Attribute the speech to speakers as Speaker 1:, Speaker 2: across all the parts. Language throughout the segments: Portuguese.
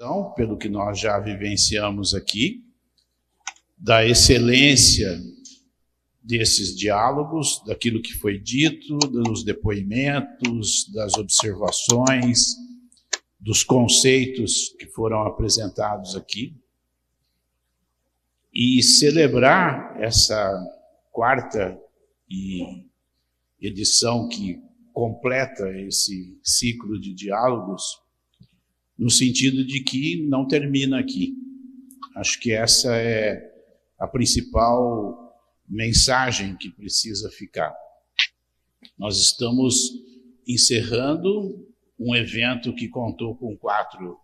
Speaker 1: Então, pelo que nós já vivenciamos aqui, da excelência desses diálogos, daquilo que foi dito, dos depoimentos, das observações, dos conceitos que foram apresentados aqui, e celebrar essa quarta edição que completa esse ciclo de diálogos, no sentido de que não termina aqui. Acho que essa é a principal mensagem que precisa ficar. Nós estamos encerrando um evento que contou com 4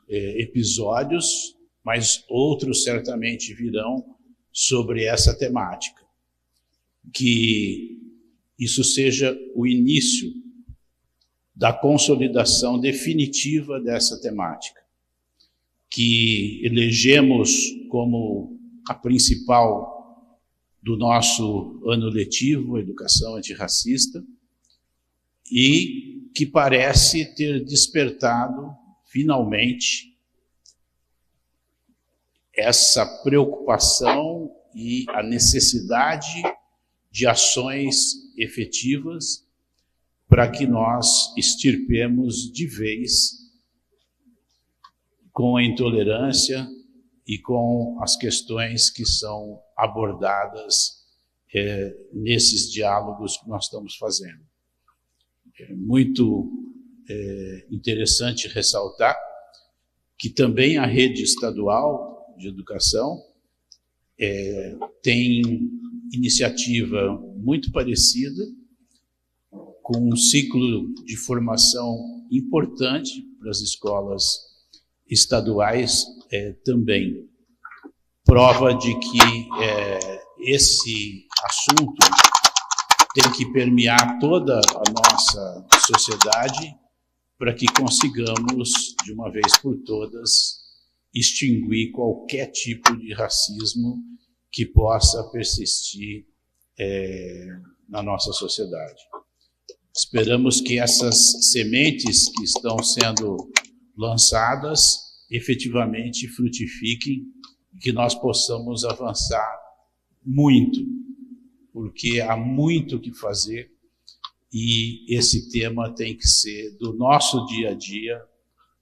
Speaker 1: episódios, mas outros certamente virão sobre essa temática. Que isso seja o início da consolidação definitiva dessa temática, que elegemos como a principal do nosso ano letivo, a educação antirracista, e que parece ter despertado, finalmente, essa preocupação e a necessidade de ações efetivas para que nós extirpemos de vez com a intolerância e com as questões que são abordadas nesses diálogos que nós estamos fazendo. É muito interessante ressaltar que também a rede estadual de educação tem iniciativa muito parecida, com um ciclo de formação importante para as escolas estaduais também. Prova de que esse assunto tem que permear toda a nossa sociedade para que consigamos, de uma vez por todas, extinguir qualquer tipo de racismo que possa persistir na nossa sociedade. Esperamos que essas sementes que estão sendo lançadas efetivamente frutifiquem e que nós possamos avançar muito, porque há muito o que fazer e esse tema tem que ser do nosso dia a dia,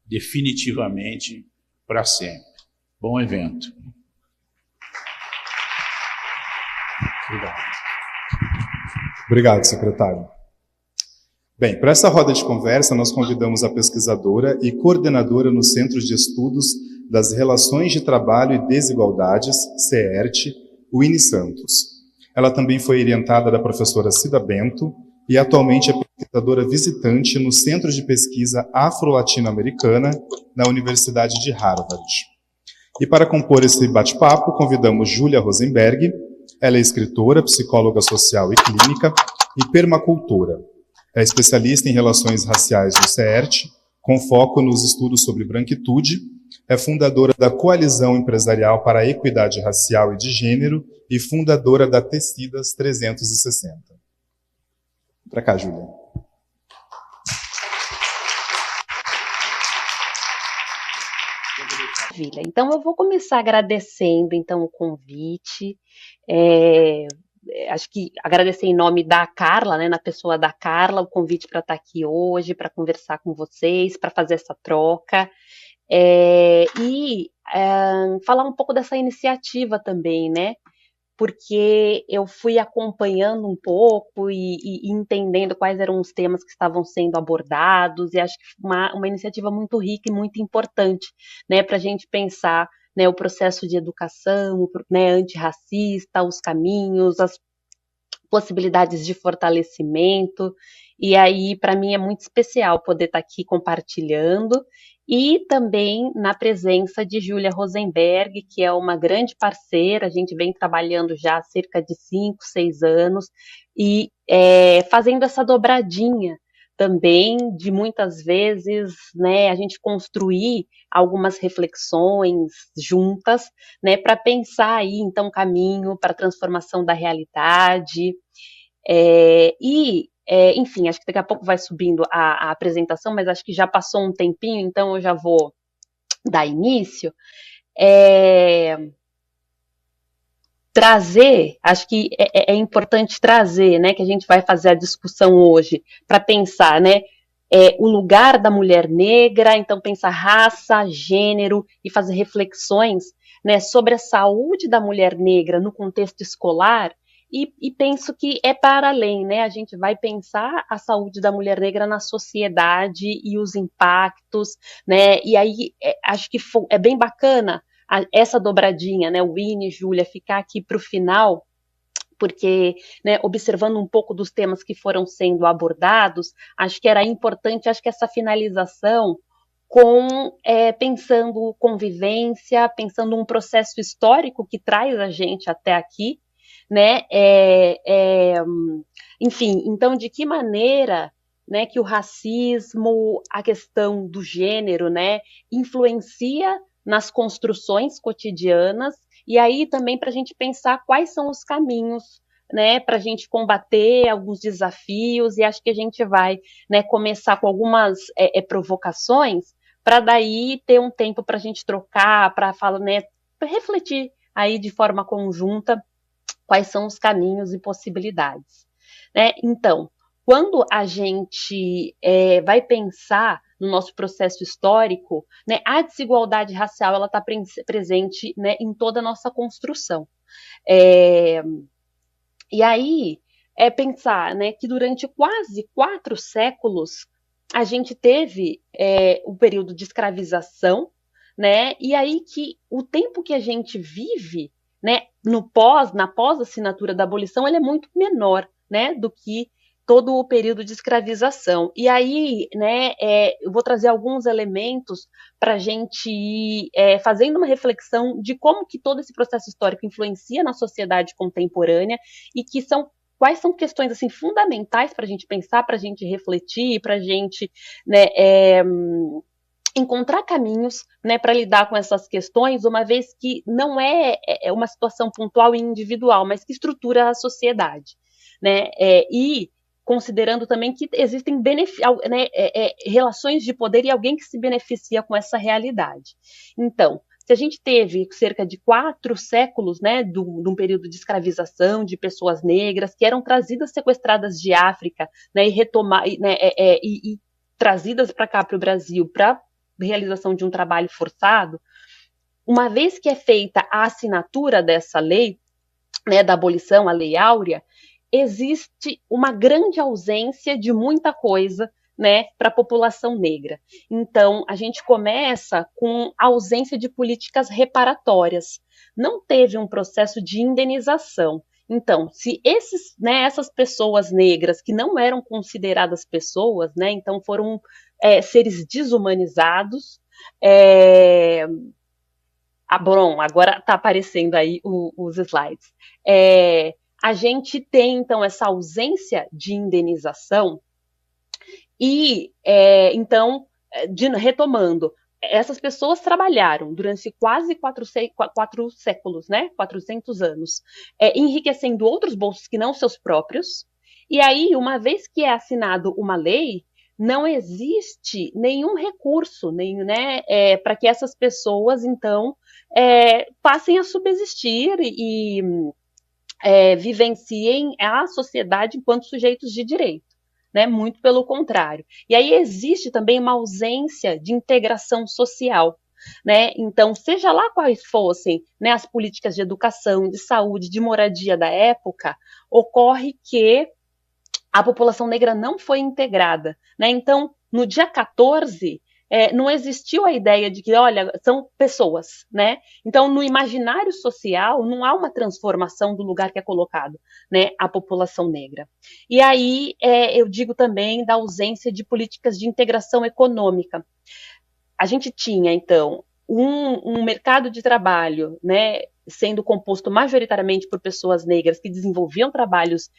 Speaker 1: definitivamente, para sempre. Bom evento.
Speaker 2: Obrigado, secretário. Bem, para essa roda de conversa, nós convidamos a pesquisadora e coordenadora no Centro de Estudos das Relações de Trabalho e Desigualdades, CERT, Winnie Santos. Ela também foi orientada da professora Cida Bento e atualmente é pesquisadora visitante no Centro de Pesquisa Afro-Latino-Americana na Universidade de Harvard. E para compor esse bate-papo, convidamos Júlia Rosenberg. Ela é escritora, psicóloga social e clínica e permacultora. É especialista em relações raciais no CERT, com foco nos estudos sobre branquitude. É fundadora da Coalizão Empresarial para a Equidade Racial e de Gênero e fundadora da Tecidas 360. Para cá, Júlia.
Speaker 3: Maravilha. Então, eu vou começar agradecendo então, o convite. Acho que agradecer em nome da Carla, né, na pessoa da Carla, o convite para estar aqui hoje, para conversar com vocês, para fazer essa troca. Falar um pouco dessa iniciativa também, né? Porque eu fui acompanhando um pouco e entendendo quais eram os temas que estavam sendo abordados, e acho que uma iniciativa muito rica e muito importante, né, para a gente pensar, né, o processo de educação, né, antirracista, os caminhos, as possibilidades de fortalecimento, e aí para mim é muito especial poder estar aqui compartilhando, e também na presença de Júlia Rosenberg, que é uma grande parceira, a gente vem trabalhando já há cerca de 5, 6 anos, e fazendo essa dobradinha também de muitas vezes, né, a gente construir algumas reflexões juntas, né, para pensar aí então caminho para a transformação da realidade, enfim, acho que daqui a pouco vai subindo a apresentação, mas acho que já passou um tempinho, então eu já vou dar início, trazer, acho que é importante trazer, né, que a gente vai fazer a discussão hoje, para pensar, né, o lugar da mulher negra, então pensar raça, gênero e fazer reflexões, né, sobre a saúde da mulher negra no contexto escolar, e penso que é para além, né, a gente vai pensar a saúde da mulher negra na sociedade e os impactos, né, e aí acho que é bem bacana essa dobradinha, né, o Winnie e Júlia, ficar aqui para o final, porque, né, observando um pouco dos temas que foram sendo abordados, acho que era importante, acho que essa finalização com pensando convivência, pensando um processo histórico que traz a gente até aqui, né? Enfim, então de que maneira, né, que o racismo, a questão do gênero, né, influencia nas construções cotidianas, e aí também para a gente pensar quais são os caminhos, né, para a gente combater alguns desafios, e acho que a gente vai, né, começar com algumas provocações, para daí ter um tempo para a gente trocar, para falar, né, para refletir aí de forma conjunta quais são os caminhos e possibilidades, né? Então, quando a gente vai pensar no nosso processo histórico, né, a desigualdade racial ela está presente, né, em toda a nossa construção. E aí é pensar, né, que durante quase 4 séculos a gente teve o período de escravização, né? E aí que o tempo que a gente vive, né, na pós-assinatura da abolição, ele é muito menor, né, do que todo o período de escravização. E aí, né, eu vou trazer alguns elementos para a gente ir fazendo uma reflexão de como que todo esse processo histórico influencia na sociedade contemporânea e que são quais são questões assim fundamentais para a gente pensar, para a gente refletir, para a gente, né, encontrar caminhos, né, para lidar com essas questões, uma vez que não é uma situação pontual e individual, mas que estrutura a sociedade, né? E considerando também que existem né, relações de poder e alguém que se beneficia com essa realidade. Então, se a gente teve cerca de 4 séculos, né, de um período de escravização de pessoas negras que eram trazidas, sequestradas de África, né, e trazidas para cá, para o Brasil, para realização de um trabalho forçado, uma vez que é feita a assinatura dessa lei, né, da abolição, a Lei Áurea, existe uma grande ausência de muita coisa, né, para a população negra. Então, a gente começa com a ausência de políticas reparatórias. Não teve um processo de indenização. Então, se essas pessoas negras que não eram consideradas pessoas, né, então foram seres desumanizados, bom, agora está aparecendo aí os slides. A gente tem, então, essa ausência de indenização e, então, retomando, essas pessoas trabalharam durante quase 4 séculos, né, 400 anos, enriquecendo outros bolsos que não seus próprios, e aí, uma vez que é assinado uma lei, não existe nenhum recurso, né, para que essas pessoas, então, passem a subsistir e vivenciem a sociedade enquanto sujeitos de direito, né? Muito pelo contrário. E aí existe também uma ausência de integração social, né? Então, seja lá quais fossem, né, as políticas de educação, de saúde, de moradia da época, ocorre que a população negra não foi integrada, né? Então, no dia 14, não existiu a ideia de que, olha, são pessoas, né? Então, no imaginário social, não há uma transformação do lugar que é colocado, né, a população negra. E aí, eu digo também da ausência de políticas de integração econômica. A gente tinha, então, um mercado de trabalho, né, sendo composto majoritariamente por pessoas negras que desenvolviam trabalhos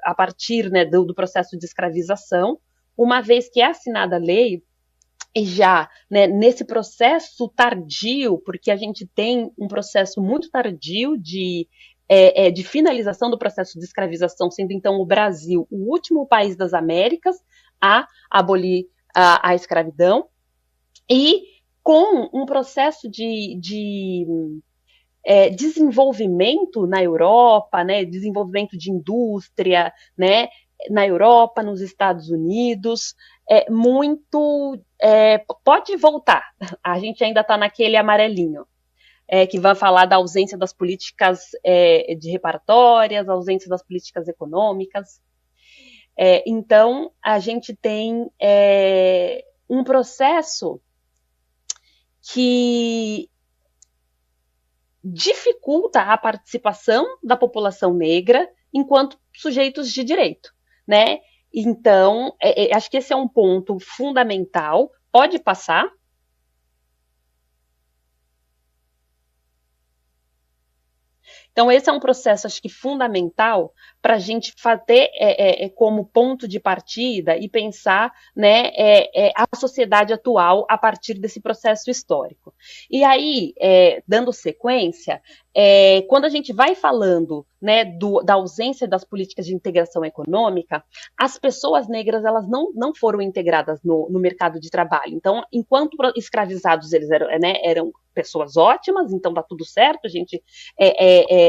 Speaker 3: a partir, né, do processo de escravização, uma vez que é assinada a lei, e já, né, nesse processo tardio, porque a gente tem um processo muito tardio de finalização do processo de escravização, sendo então o Brasil o último país das Américas a abolir a escravidão, e com um processo de desenvolvimento na Europa, né, desenvolvimento de indústria, né, na Europa, nos Estados Unidos, pode voltar, a gente ainda está naquele amarelinho, que vai falar da ausência das políticas de reparatórias, ausência das políticas econômicas. Então, a gente tem um processo que dificulta a participação da população negra enquanto sujeitos de direito, né? Então, acho que esse é um ponto fundamental. Pode passar. Então, esse é um processo, acho que, fundamental para a gente fazer como ponto de partida e pensar, né, a sociedade atual a partir desse processo histórico. E aí, dando sequência, quando a gente vai falando, né, da ausência das políticas de integração econômica, as pessoas negras elas não foram integradas no mercado de trabalho. Então, enquanto escravizados eles eram pessoas ótimas, então dá tudo certo, a gente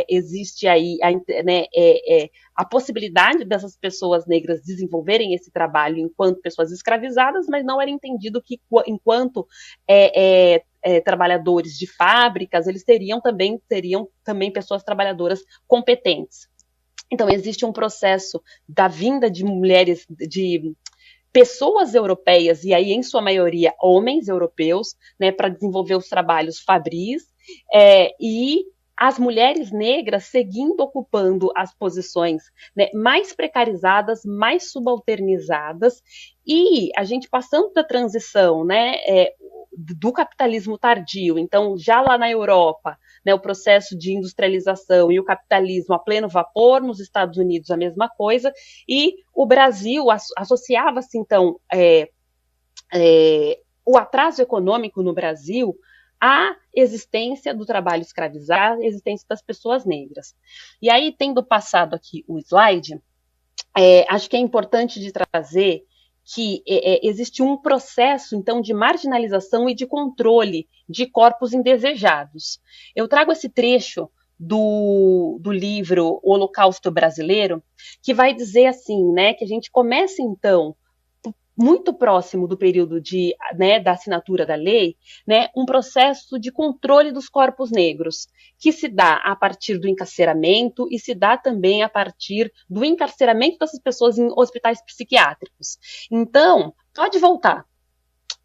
Speaker 3: existe aí a possibilidade dessas pessoas negras desenvolverem esse trabalho enquanto pessoas escravizadas, mas não era entendido que enquanto trabalhadores de fábricas, eles teriam também pessoas trabalhadoras competentes. Então, existe um processo da vinda de mulheres, de pessoas europeias, e aí, em sua maioria, homens europeus, né, para desenvolver os trabalhos fabris, e as mulheres negras seguindo ocupando as posições, né, mais precarizadas, mais subalternizadas, e a gente passando da transição, né, do capitalismo tardio, então já lá na Europa, né, o processo de industrialização e o capitalismo a pleno vapor, nos Estados Unidos a mesma coisa, e o Brasil associava-se então o atraso econômico no Brasil à existência do trabalho escravizado, à existência das pessoas negras. E aí, tendo passado aqui o slide, acho que é importante de trazer que existe um processo, então, de marginalização e de controle de corpos indesejados. Eu trago esse trecho do livro O Holocausto Brasileiro, que vai dizer assim, né, que a gente começa, então, muito próximo do período da assinatura da lei, né, um processo de controle dos corpos negros, que se dá a partir do encarceramento e se dá também a partir do encarceramento dessas pessoas em hospitais psiquiátricos. Então, pode voltar.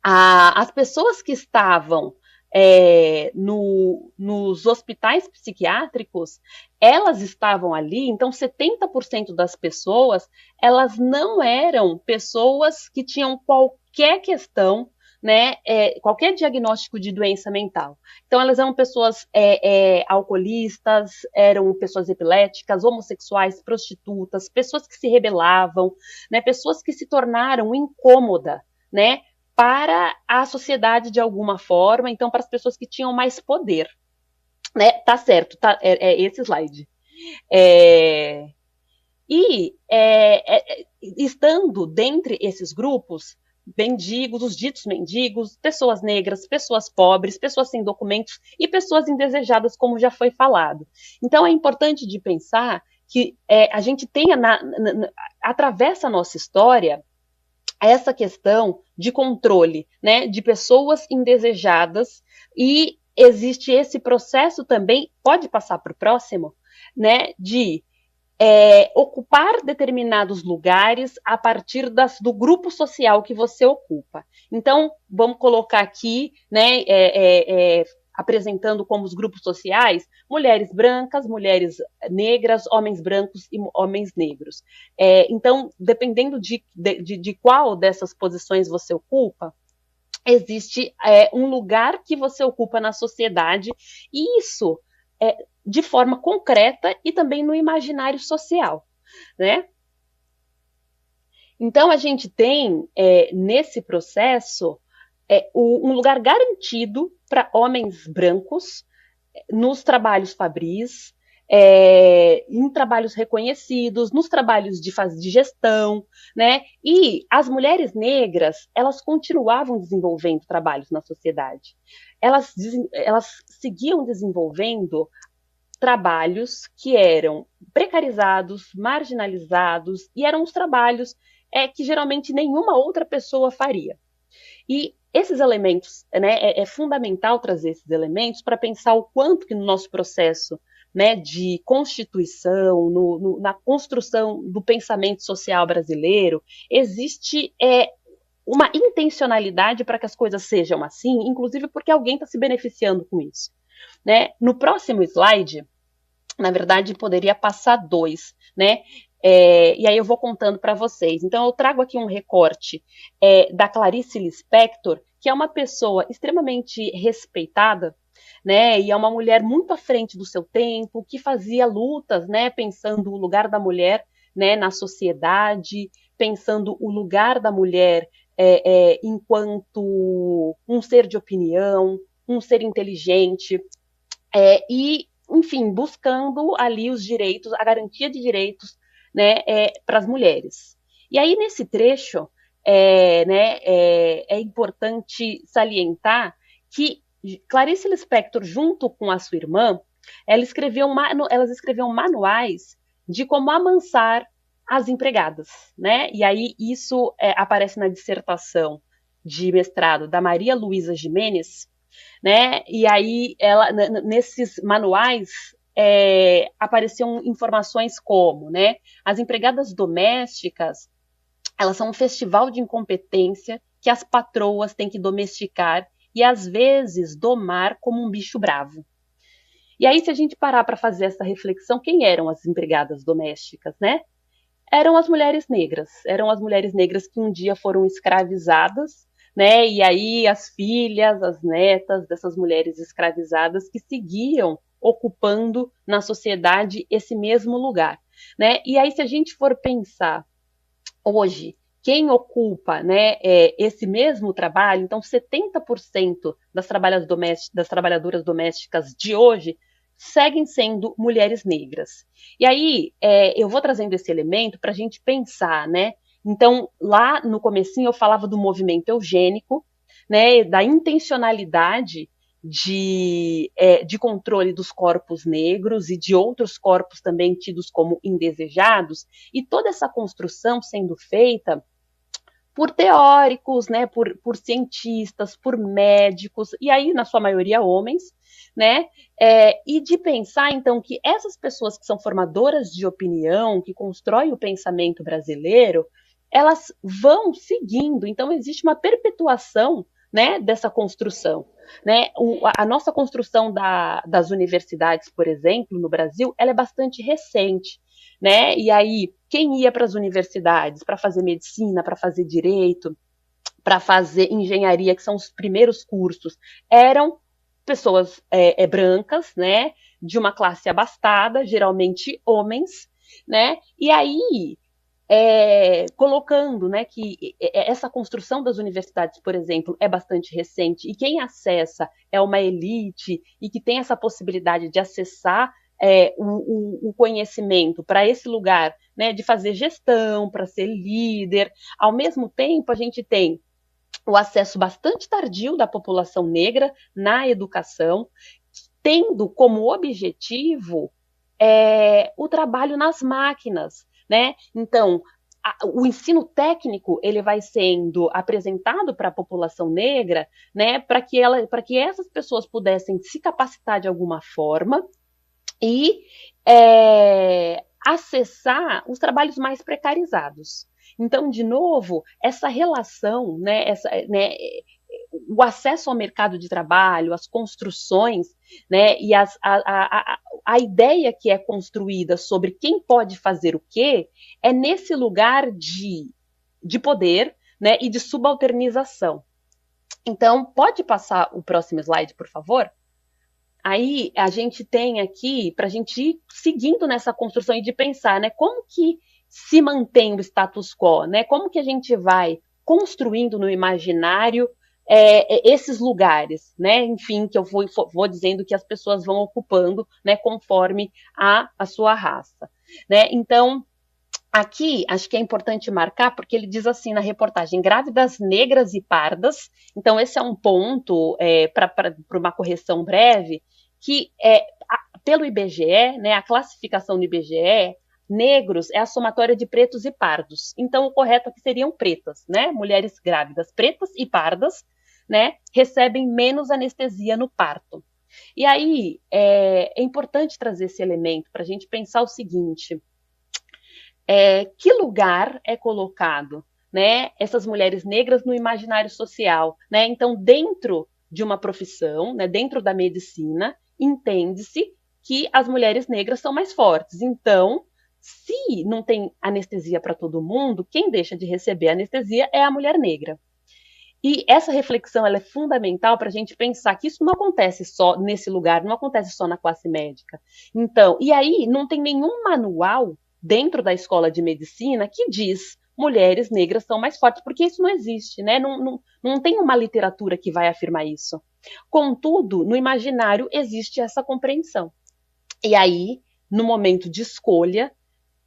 Speaker 3: As pessoas que estavam nos hospitais psiquiátricos, elas estavam ali, então 70% das pessoas, elas não eram pessoas que tinham qualquer questão, né, qualquer diagnóstico de doença mental. Então elas eram pessoas alcoolistas, eram pessoas epiléticas, homossexuais, prostitutas, pessoas que se rebelavam, né, pessoas que se tornaram incômodas, né, para a sociedade de alguma forma, então para as pessoas que tinham mais poder, né? Tá certo, tá, esse slide. Estando dentre esses grupos, mendigos, os ditos mendigos, pessoas negras, pessoas pobres, pessoas sem documentos e pessoas indesejadas, como já foi falado. Então é importante de pensar que a gente tenha, atravessa a nossa história, essa questão de controle, né, de pessoas indesejadas, e existe esse processo também, pode passar para o próximo, né, de ocupar determinados lugares a partir do grupo social que você ocupa. Então, vamos colocar aqui, né, apresentando como os grupos sociais, mulheres brancas, mulheres negras, homens brancos e homens negros. Então, dependendo de qual dessas posições você ocupa, existe um lugar que você ocupa na sociedade, e isso de forma concreta e também no imaginário social, né? Então, a gente tem, nesse processo, um lugar garantido para homens brancos nos trabalhos fabris, em trabalhos reconhecidos, nos trabalhos de gestão, né? E as mulheres negras, elas continuavam desenvolvendo trabalhos na sociedade. Elas seguiam desenvolvendo trabalhos que eram precarizados, marginalizados, e eram os trabalhos que geralmente nenhuma outra pessoa faria. E esses elementos, né, é fundamental trazer esses elementos para pensar o quanto que no nosso processo, né, de constituição, na construção do pensamento social brasileiro, existe uma intencionalidade para que as coisas sejam assim, inclusive porque alguém está se beneficiando com isso. Né? No próximo slide, na verdade, poderia passar 2, né? E aí eu vou contando para vocês. Então, eu trago aqui um recorte da Clarice Lispector, que é uma pessoa extremamente respeitada, né? E é uma mulher muito à frente do seu tempo, que fazia lutas, né? Pensando o lugar da mulher, né? Na sociedade, pensando o lugar da mulher enquanto um ser de opinião, um ser inteligente, e, enfim, buscando ali os direitos, a garantia de direitos, né, para as mulheres. E aí, nesse trecho, é importante salientar que Clarice Lispector, junto com a sua irmã, elas escreviam manuais de como amansar as empregadas, né? E aí isso aparece na dissertação de mestrado da Maria Luísa Gimenez, né? E aí, nesses manuais, apareciam informações como, né? As empregadas domésticas, elas são um festival de incompetência que as patroas têm que domesticar e, às vezes, domar como um bicho bravo. E aí, se a gente parar para fazer essa reflexão, quem eram as empregadas domésticas, né? Eram as mulheres negras que um dia foram escravizadas, né? E aí as filhas, as netas dessas mulheres escravizadas que seguiam ocupando na sociedade esse mesmo lugar, né? E aí, se a gente for pensar hoje, quem ocupa, né, esse mesmo trabalho, então 70% das trabalhadoras domésticas de hoje seguem sendo mulheres negras. E aí, eu vou trazendo esse elemento para a gente pensar, né? Então, lá no comecinho eu falava do movimento eugênico, né, da intencionalidade de controle dos corpos negros e de outros corpos também tidos como indesejados, e toda essa construção sendo feita por teóricos, né, por cientistas, por médicos, e aí, na sua maioria, homens, né, e de pensar, então, que essas pessoas que são formadoras de opinião, que constroem o pensamento brasileiro, elas vão seguindo, então existe uma perpetuação, né, dessa construção. Né? A nossa construção das universidades, por exemplo, no Brasil, ela é bastante recente. Né? E aí, quem ia para as universidades para fazer medicina, para fazer direito, para fazer engenharia, que são os primeiros cursos, eram pessoas brancas, né? De uma classe abastada, geralmente homens, né? E aí, colocando, né, que essa construção das universidades, por exemplo, é bastante recente, e quem acessa é uma elite, e que tem essa possibilidade de acessar o conhecimento para esse lugar, né, de fazer gestão, para ser líder. Ao mesmo tempo, a gente tem o acesso bastante tardio da população negra na educação, tendo como objetivo o trabalho nas máquinas, né? Então, o ensino técnico ele vai sendo apresentado para a população negra, né, para que essas pessoas pudessem se capacitar de alguma forma e acessar os trabalhos mais precarizados. Então, de novo, essa relação, né, o acesso ao mercado de trabalho, as construções, né, e a ideia que é construída sobre quem pode fazer o quê, é nesse lugar de poder, né, e de subalternização. Então, pode passar o próximo slide, por favor? Aí a gente tem aqui, para a gente ir seguindo nessa construção e de pensar, né, como que se mantém o status quo, né, como que a gente vai construindo no imaginário esses lugares, né? Enfim, que eu vou dizendo que as pessoas vão ocupando, né? Conforme a sua raça, né? Então, aqui, acho que é importante marcar, porque ele diz assim na reportagem, grávidas negras e pardas. Então, esse é um ponto, para uma correção breve, que pelo IBGE, né, a classificação do IBGE, negros é a somatória de pretos e pardos. Então, o correto aqui seriam pretas, né? Mulheres grávidas pretas e pardas, né, recebem menos anestesia no parto. E aí, é importante trazer esse elemento para a gente pensar o seguinte: que lugar é colocado, né, essas mulheres negras no imaginário social, né? Então, dentro de uma profissão, né, dentro da medicina, entende-se que as mulheres negras são mais fortes. Então, se não tem anestesia para todo mundo, quem deixa de receber anestesia é a mulher negra. E essa reflexão ela é fundamental para a gente pensar que isso não acontece só nesse lugar, não acontece só na classe médica. Então, e aí não tem nenhum manual dentro da escola de medicina que diz mulheres negras são mais fortes, porque isso não existe, né? Não tem uma literatura que vai afirmar isso. Contudo, no imaginário existe essa compreensão. E aí, no momento de escolha,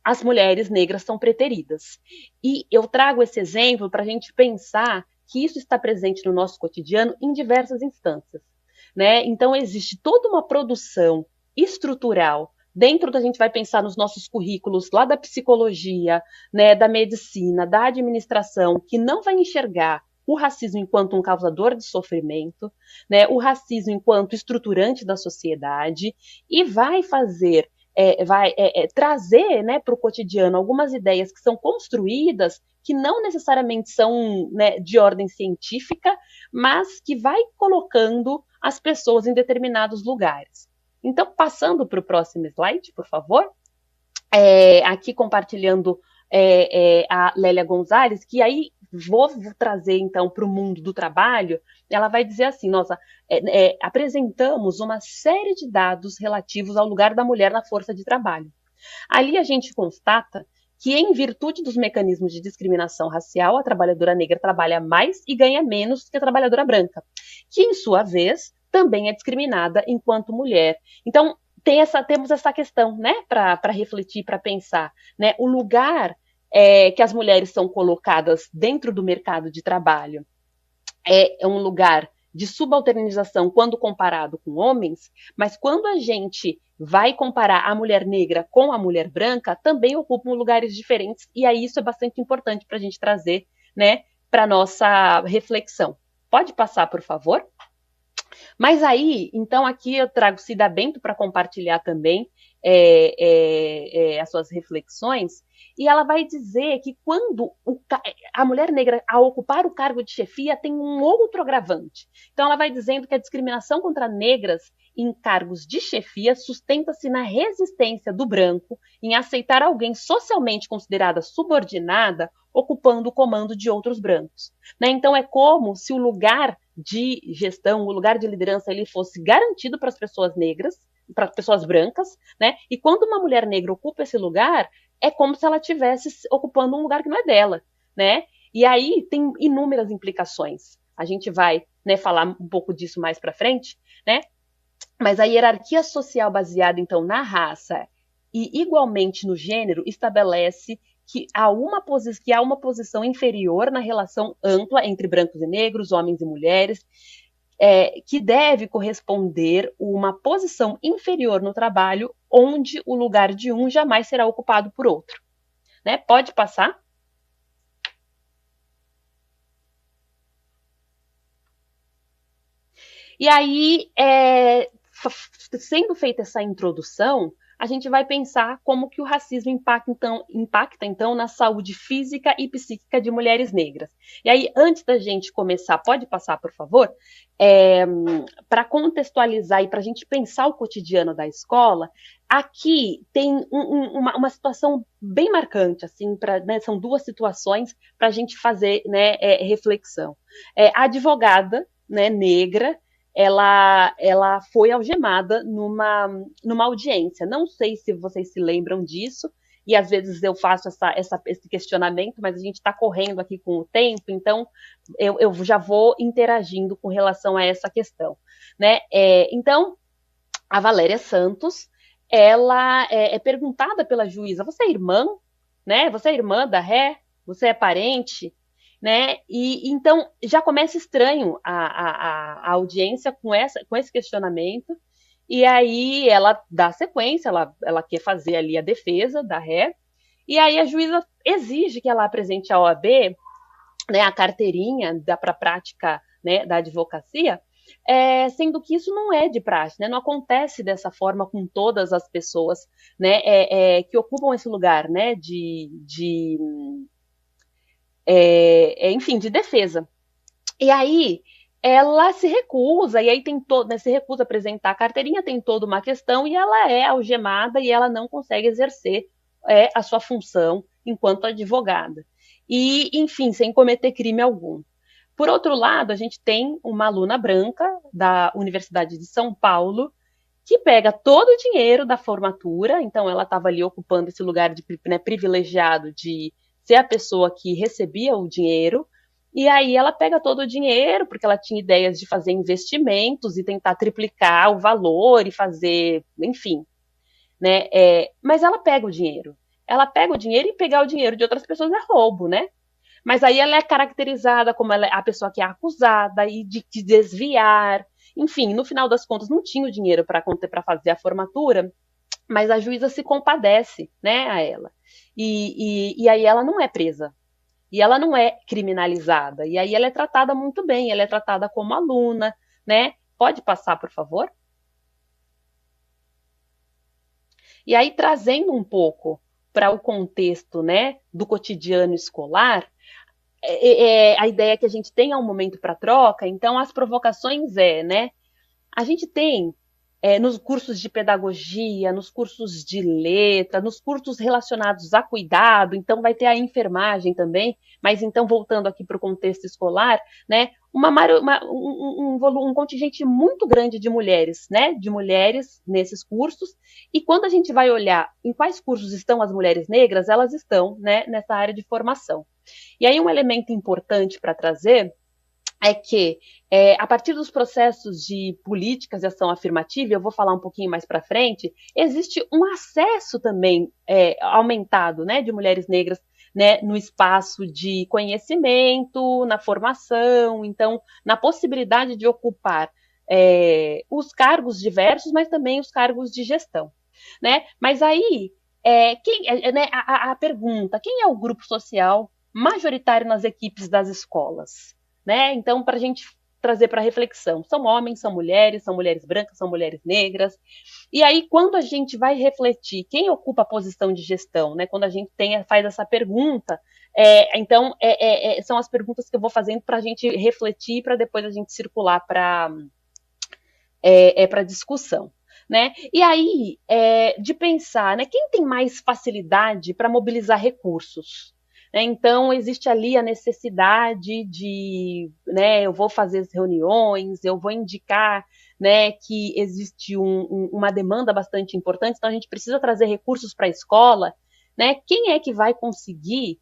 Speaker 3: as mulheres negras são preteridas. E eu trago esse exemplo para a gente pensar que isso está presente no nosso cotidiano em diversas instâncias, né? Então, existe toda uma produção estrutural dentro da gente vai pensar nos nossos currículos lá da psicologia, né, da medicina, da administração, que não vai enxergar o racismo enquanto um causador de sofrimento, né, o racismo enquanto estruturante da sociedade, e vai fazer trazer, né, para o cotidiano algumas ideias que são construídas, que não necessariamente são, né, de ordem científica, mas que vai colocando as pessoas em determinados lugares. Então, passando para o próximo slide, por favor. Aqui compartilhando a Lélia Gonzalez, que aí vou trazer, então, para o mundo do trabalho. Ela vai dizer assim, apresentamos uma série de dados relativos ao lugar da mulher na força de trabalho. Ali a gente constata que, em virtude dos mecanismos de discriminação racial, a trabalhadora negra trabalha mais e ganha menos que a trabalhadora branca, que, em sua vez, também é discriminada enquanto mulher. Então, temos essa questão, né, para refletir, para pensar, né, o lugar que as mulheres são colocadas dentro do mercado de trabalho é um lugar de subalternização quando comparado com homens, mas quando a gente vai comparar a mulher negra com a mulher branca, também ocupam lugares diferentes, e aí isso é bastante importante para a gente trazer, né, para a nossa reflexão. Pode passar, por favor? Mas aí, então, aqui eu trago Cida Bento para compartilhar também as suas reflexões, e ela vai dizer que quando a mulher negra, ao ocupar o cargo de chefia, tem um outro agravante. Então, ela vai dizendo que a discriminação contra negras em cargos de chefia sustenta-se na resistência do branco em aceitar alguém socialmente considerada subordinada ocupando o comando de outros brancos, né? Então, é como se o lugar de gestão, o lugar de liderança, ele fosse garantido para as pessoas negras, para as pessoas brancas, né? E quando uma mulher negra ocupa esse lugar, é como se ela estivesse ocupando um lugar que não é dela, né? E aí tem inúmeras implicações. A gente vai, né, falar um pouco disso mais para frente, né? Mas a hierarquia social baseada, então, na raça e igualmente no gênero estabelece que há uma posição inferior na relação ampla entre brancos e negros, homens e mulheres, que deve corresponder uma posição inferior no trabalho, onde o lugar de um jamais será ocupado por outro. Né? Pode passar? E aí, sendo feita essa introdução, a gente vai pensar como que o racismo impacta, então, na saúde física e psíquica de mulheres negras. E aí, antes da gente começar, pode passar, por favor? Para contextualizar e para a gente pensar o cotidiano da escola, aqui tem uma situação bem marcante, assim, né, são duas situações para a gente fazer, né, reflexão. A advogada, né, negra, ela foi algemada numa audiência. Não sei se vocês se lembram disso. e às vezes eu faço esse questionamento, mas a gente está correndo aqui com o tempo, então eu já vou interagindo com relação a essa questão, né? Então, a Valéria Santos, ela é perguntada pela juíza: você é irmã, né? Você é irmã da Ré? Você é parente? Né? E então já começa estranho a audiência com esse questionamento, e aí ela dá sequência, ela quer fazer ali a defesa da Ré, e aí a juíza exige que ela apresente à OAB, né, a carteirinha para a prática, né, da advocacia, sendo que isso não é de praxe, né, não acontece dessa forma com todas as pessoas, né, que ocupam esse lugar, né, enfim, de defesa. E aí ela se recusa, e aí tem todo, né, se recusa a apresentar a carteirinha, tem toda uma questão, e ela é algemada e ela não consegue exercer a sua função enquanto advogada. E, enfim, sem cometer crime algum. Por outro lado, a gente tem uma aluna branca da Universidade de São Paulo que pega todo o dinheiro da formatura, então ela estava ali ocupando esse lugar de, né, privilegiado de ser a pessoa que recebia o dinheiro, e aí ela pega todo o dinheiro, porque ela tinha ideias de fazer investimentos e tentar triplicar o valor e fazer, enfim, né? Mas ela pega o dinheiro. Ela pega o dinheiro, e pegar o dinheiro de outras pessoas é roubo, né? Mas aí ela é caracterizada como ela é a pessoa que é acusada e de desviar. Enfim, no final das contas, não tinha o dinheiro para fazer a formatura, mas a juíza se compadece, né, a ela. E aí ela não é presa. E ela não é criminalizada. E aí ela é tratada muito bem, ela é tratada como aluna, né? Pode passar, por favor? E aí, trazendo um pouco para o contexto, né, do cotidiano escolar, a ideia que a gente tem um momento para troca, então as provocações né, a gente tem nos cursos de pedagogia, nos cursos de letra, nos cursos relacionados a cuidado, então vai ter a enfermagem também, mas então voltando aqui para o contexto escolar, né, um contingente muito grande de mulheres, né, de mulheres nesses cursos, e quando a gente vai olhar em quais cursos estão as mulheres negras, elas estão, né, nessa área de formação. E aí um elemento importante para trazer é que, a partir dos processos de políticas de ação afirmativa, eu vou falar um pouquinho mais para frente, existe um acesso também aumentado, né, de mulheres negras, né, no espaço de conhecimento, na formação, então, na possibilidade de ocupar os cargos diversos, mas também os cargos de gestão, né? Mas aí, né, a pergunta: quem é o grupo social majoritário nas equipes das escolas? Né? Então, para a gente trazer para reflexão, são homens, são mulheres brancas, são mulheres negras. E aí, quando a gente vai refletir quem ocupa a posição de gestão, né? Quando a gente faz essa pergunta, então são as perguntas que eu vou fazendo para a gente refletir, para depois a gente circular para discussão. Né? E aí, de pensar, né, quem tem mais facilidade para mobilizar recursos? Então, existe ali a necessidade de, né, eu vou fazer as reuniões, eu vou indicar, né, que existe uma demanda bastante importante, então a gente precisa trazer recursos para a escola, né? Quem é que vai conseguir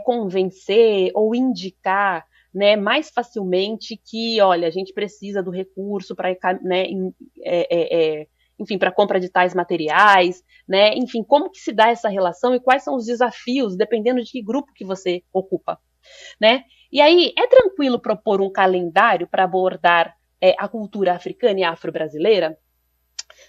Speaker 3: convencer ou indicar, né, mais facilmente que, olha, a gente precisa do recurso para, né, enfim, para compra de tais materiais, né? Enfim, como que se dá essa relação e quais são os desafios, dependendo de que grupo que você ocupa, né? E aí, é tranquilo propor um calendário para abordar a cultura africana e afro-brasileira?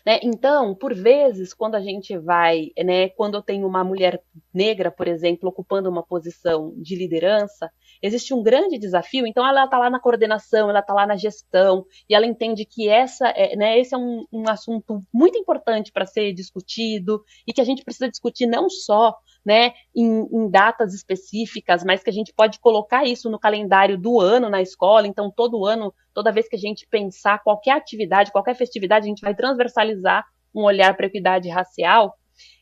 Speaker 3: Né? Então, por vezes, quando a gente vai, né, quando eu tenho uma mulher negra, por exemplo, ocupando uma posição de liderança, existe um grande desafio. Então, ela está lá na coordenação, ela está lá na gestão, e ela entende que esse é um assunto muito importante para ser discutido, e que a gente precisa discutir não só, né, em datas específicas, mas que a gente pode colocar isso no calendário do ano na escola. Então, todo ano, toda vez que a gente pensar qualquer atividade, qualquer festividade, a gente vai transversalizar um olhar para a equidade racial,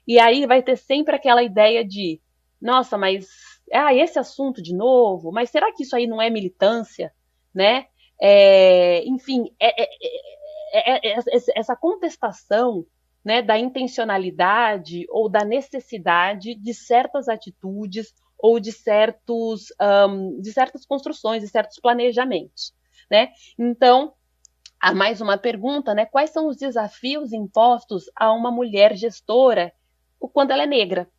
Speaker 3: e aí vai ter sempre aquela ideia de, nossa, mas esse assunto de novo, mas será que isso aí não é militância, né? Enfim, essa contestação né, da intencionalidade ou da necessidade de certas atitudes ou de certas construções, de certos planejamentos, né? Então, há mais uma pergunta, né? Quais são os desafios impostos a uma mulher gestora quando ela é negra,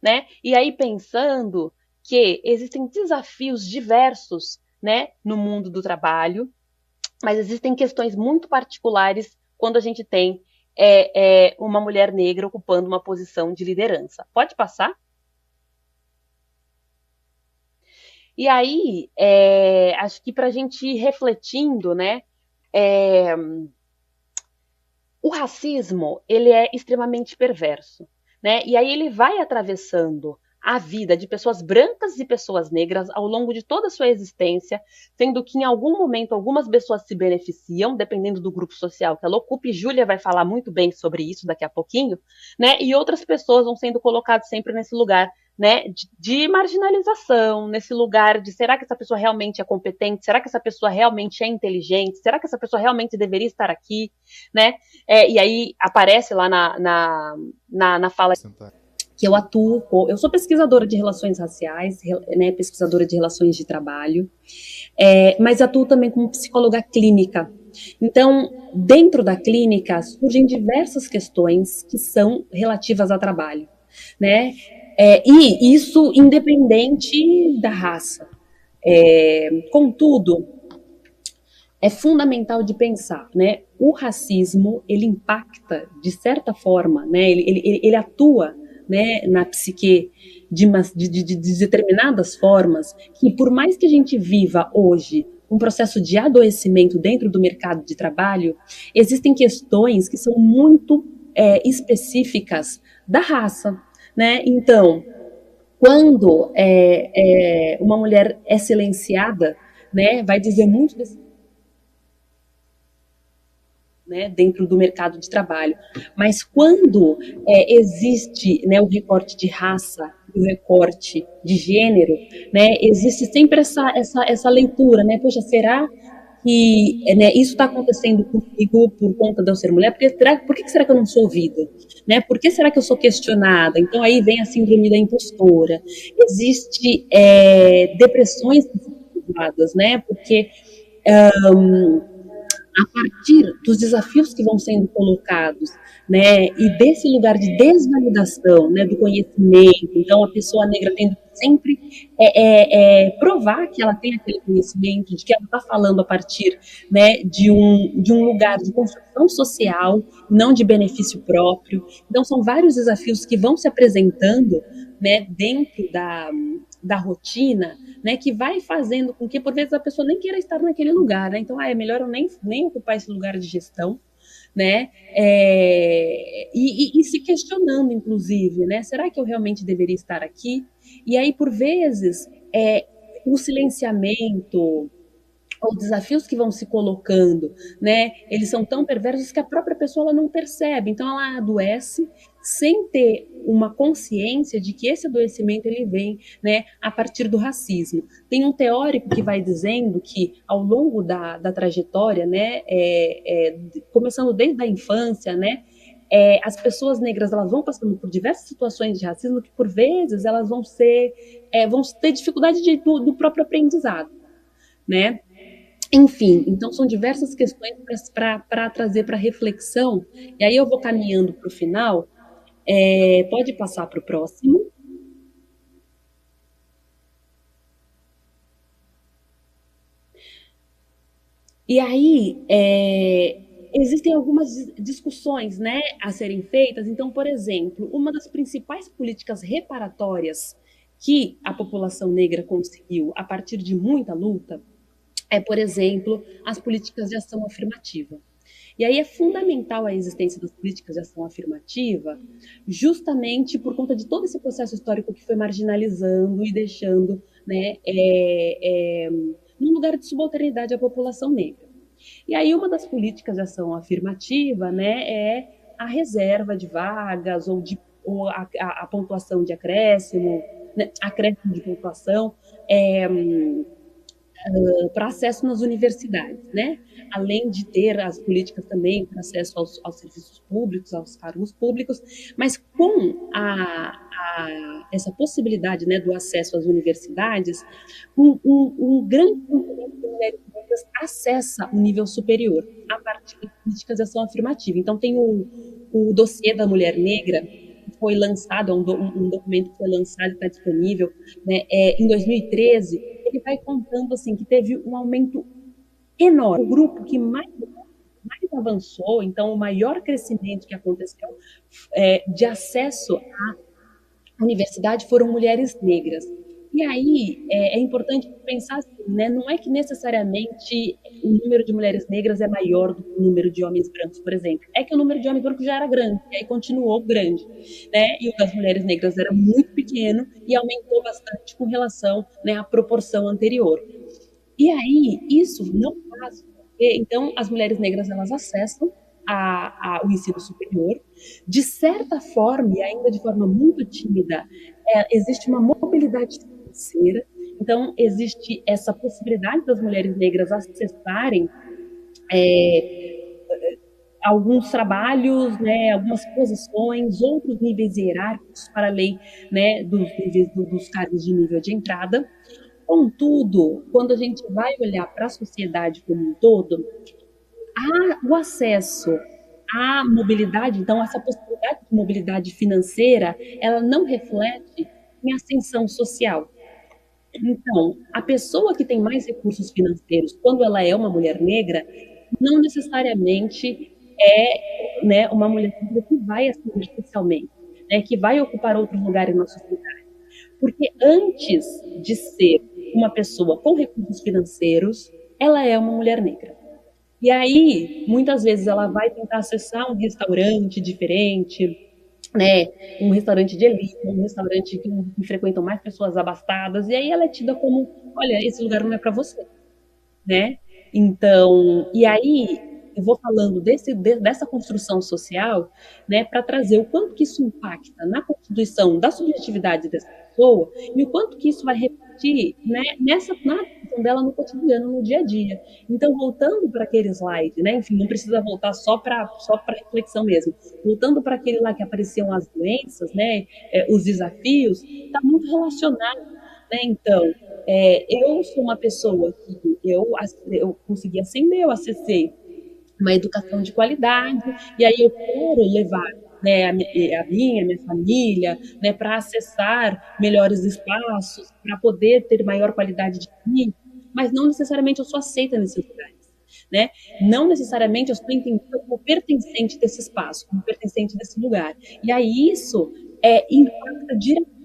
Speaker 3: né? E aí pensando que existem desafios diversos, né, no mundo do trabalho, mas existem questões muito particulares quando a gente tem uma mulher negra ocupando uma posição de liderança. Pode passar? E aí, acho que para a gente ir refletindo, né, é, o racismo ele é extremamente perverso, né? E aí ele vai atravessando a vida de pessoas brancas e pessoas negras ao longo de toda a sua existência, sendo que em algum momento algumas pessoas se beneficiam, dependendo do grupo social que ela ocupa, e Júlia vai falar muito bem sobre isso daqui a pouquinho, né? E outras pessoas vão sendo colocadas sempre nesse lugar, né, de marginalização, nesse lugar de será que essa pessoa realmente é competente? Será que essa pessoa realmente é inteligente? Será que essa pessoa realmente deveria estar aqui? Né? E aí aparece lá na fala que eu atuo, eu sou pesquisadora de relações raciais, né, pesquisadora de relações de trabalho, mas atuo também como psicóloga clínica. Então, dentro da clínica surgem diversas questões que são relativas ao trabalho, né? E isso independente da raça. Contudo, é fundamental de pensar, né? O racismo ele impacta de certa forma, né? Ele atua, né, na psique de determinadas formas que, por mais que a gente viva hoje um processo de adoecimento dentro do mercado de trabalho, existem questões que são muito específicas da raça, né? Então, quando uma mulher é silenciada, né, vai dizer muito desse, né, dentro do mercado de trabalho. Mas quando existe, né, o recorte de raça, o recorte de gênero, né, existe sempre essa leitura, né? Poxa, será que, né, isso está acontecendo comigo por conta de eu ser mulher? Por que será que eu não sou ouvida? Né? Por que será que eu sou questionada? Então aí vem a síndrome da impostora. Existe depressões que são causadas, né? Porque a partir dos desafios que vão sendo colocados, né, e desse lugar de desvalidação, né, do conhecimento, então a pessoa negra tendo que sempre provar que ela tem aquele conhecimento, de que ela está falando a partir, né, de um lugar de construção social, não de benefício próprio. Então são vários desafios que vão se apresentando, né, dentro da rotina, né, que vai fazendo com que, por vezes, a pessoa nem queira estar naquele lugar, né? Então, é melhor eu nem ocupar esse lugar de gestão, né? E se questionando, inclusive, né? Será que eu realmente deveria estar aqui? E aí, por vezes, o silenciamento ou desafios que vão se colocando, né? Eles são tão perversos que a própria pessoa ela não percebe. Então ela adoece sem ter uma consciência de que esse adoecimento ele vem, né, a partir do racismo. Tem um teórico que vai dizendo que ao longo da trajetória, né, começando desde a infância, né, as pessoas negras elas vão passando por diversas situações de racismo que por vezes elas vão ter dificuldade do próprio aprendizado, né? Enfim, então são diversas questões para trazer para reflexão, e aí eu vou caminhando para o final. Pode passar para o próximo. E aí, existem algumas discussões, né, a serem feitas. Então, por exemplo, uma das principais políticas reparatórias que a população negra conseguiu a partir de muita luta por exemplo, as políticas de ação afirmativa. E aí é fundamental a existência das políticas de ação afirmativa, justamente por conta de todo esse processo histórico que foi marginalizando e deixando, né, num lugar de subalternidade a população negra. E aí uma das políticas de ação afirmativa, né, é a reserva de vagas ou a pontuação de acréscimo, né, acréscimo de pontuação,
Speaker 4: para acesso nas universidades, né? Além de ter as políticas também para acesso aos serviços públicos, aos cargos públicos, mas com essa possibilidade, né, do acesso às universidades, um grande componente de mulheres negras acessa o nível superior a partir das políticas de ação afirmativa. Então, tem o dossiê da mulher negra, que foi lançado, um documento que foi lançado e está disponível, né, em 2013. Ele vai contando assim que teve um aumento enorme. O grupo que mais avançou, então o maior crescimento que aconteceu de acesso à universidade foram mulheres negras. E aí é importante pensar assim, né? Não é que necessariamente o número de mulheres negras é maior do que o número de homens brancos, por exemplo. É que o número de homens brancos já era grande, e aí continuou grande, né? E o das mulheres negras era muito pequeno e aumentou bastante com relação, né, à proporção anterior. E aí, isso não faz. Então, as mulheres negras, elas acessam o ensino superior. De certa forma, e ainda de forma muito tímida, existe uma mobilidade financeira. Então, existe essa possibilidade das mulheres negras acessarem alguns trabalhos, né, algumas posições, outros níveis hierárquicos para além, né, dos níveis dos cargos de nível de entrada. Contudo, quando a gente vai olhar para a sociedade como um todo, o acesso à mobilidade, então essa possibilidade de mobilidade financeira, ela não reflete em ascensão social. Então, a pessoa que tem mais recursos financeiros, quando ela é uma mulher negra, não necessariamente é, né, uma mulher negra que vai ascender socialmente, né, que vai ocupar outros lugares na sociedade. Porque antes de ser uma pessoa com recursos financeiros, ela é uma mulher negra. E aí, muitas vezes, ela vai tentar acessar um restaurante diferente, né? Um restaurante de elite, um restaurante que frequentam mais pessoas abastadas, e aí ela é tida como, olha, esse lugar não é para você, né? Então, e aí eu vou falando dessa construção social, né, para trazer o quanto que isso impacta na constituição da subjetividade dessa pessoa e o quanto que isso vai refletir, né, na questão dela no cotidiano, no dia a dia. Então, voltando para aquele slide, né, enfim, não precisa voltar só para reflexão mesmo. Voltando para aquele lá que apareciam as doenças, né, os desafios, está muito relacionado, né? Então, eu sou uma pessoa que eu consegui ascender, eu acessei uma educação de qualidade, e aí eu quero levar, né, a minha família, né, para acessar melhores espaços, para poder ter maior qualidade de vida, mas não necessariamente eu sou aceita nesses lugares, né? Não necessariamente eu estou entendida como pertencente desse espaço, como pertencente desse lugar. E aí isso impacta diretamente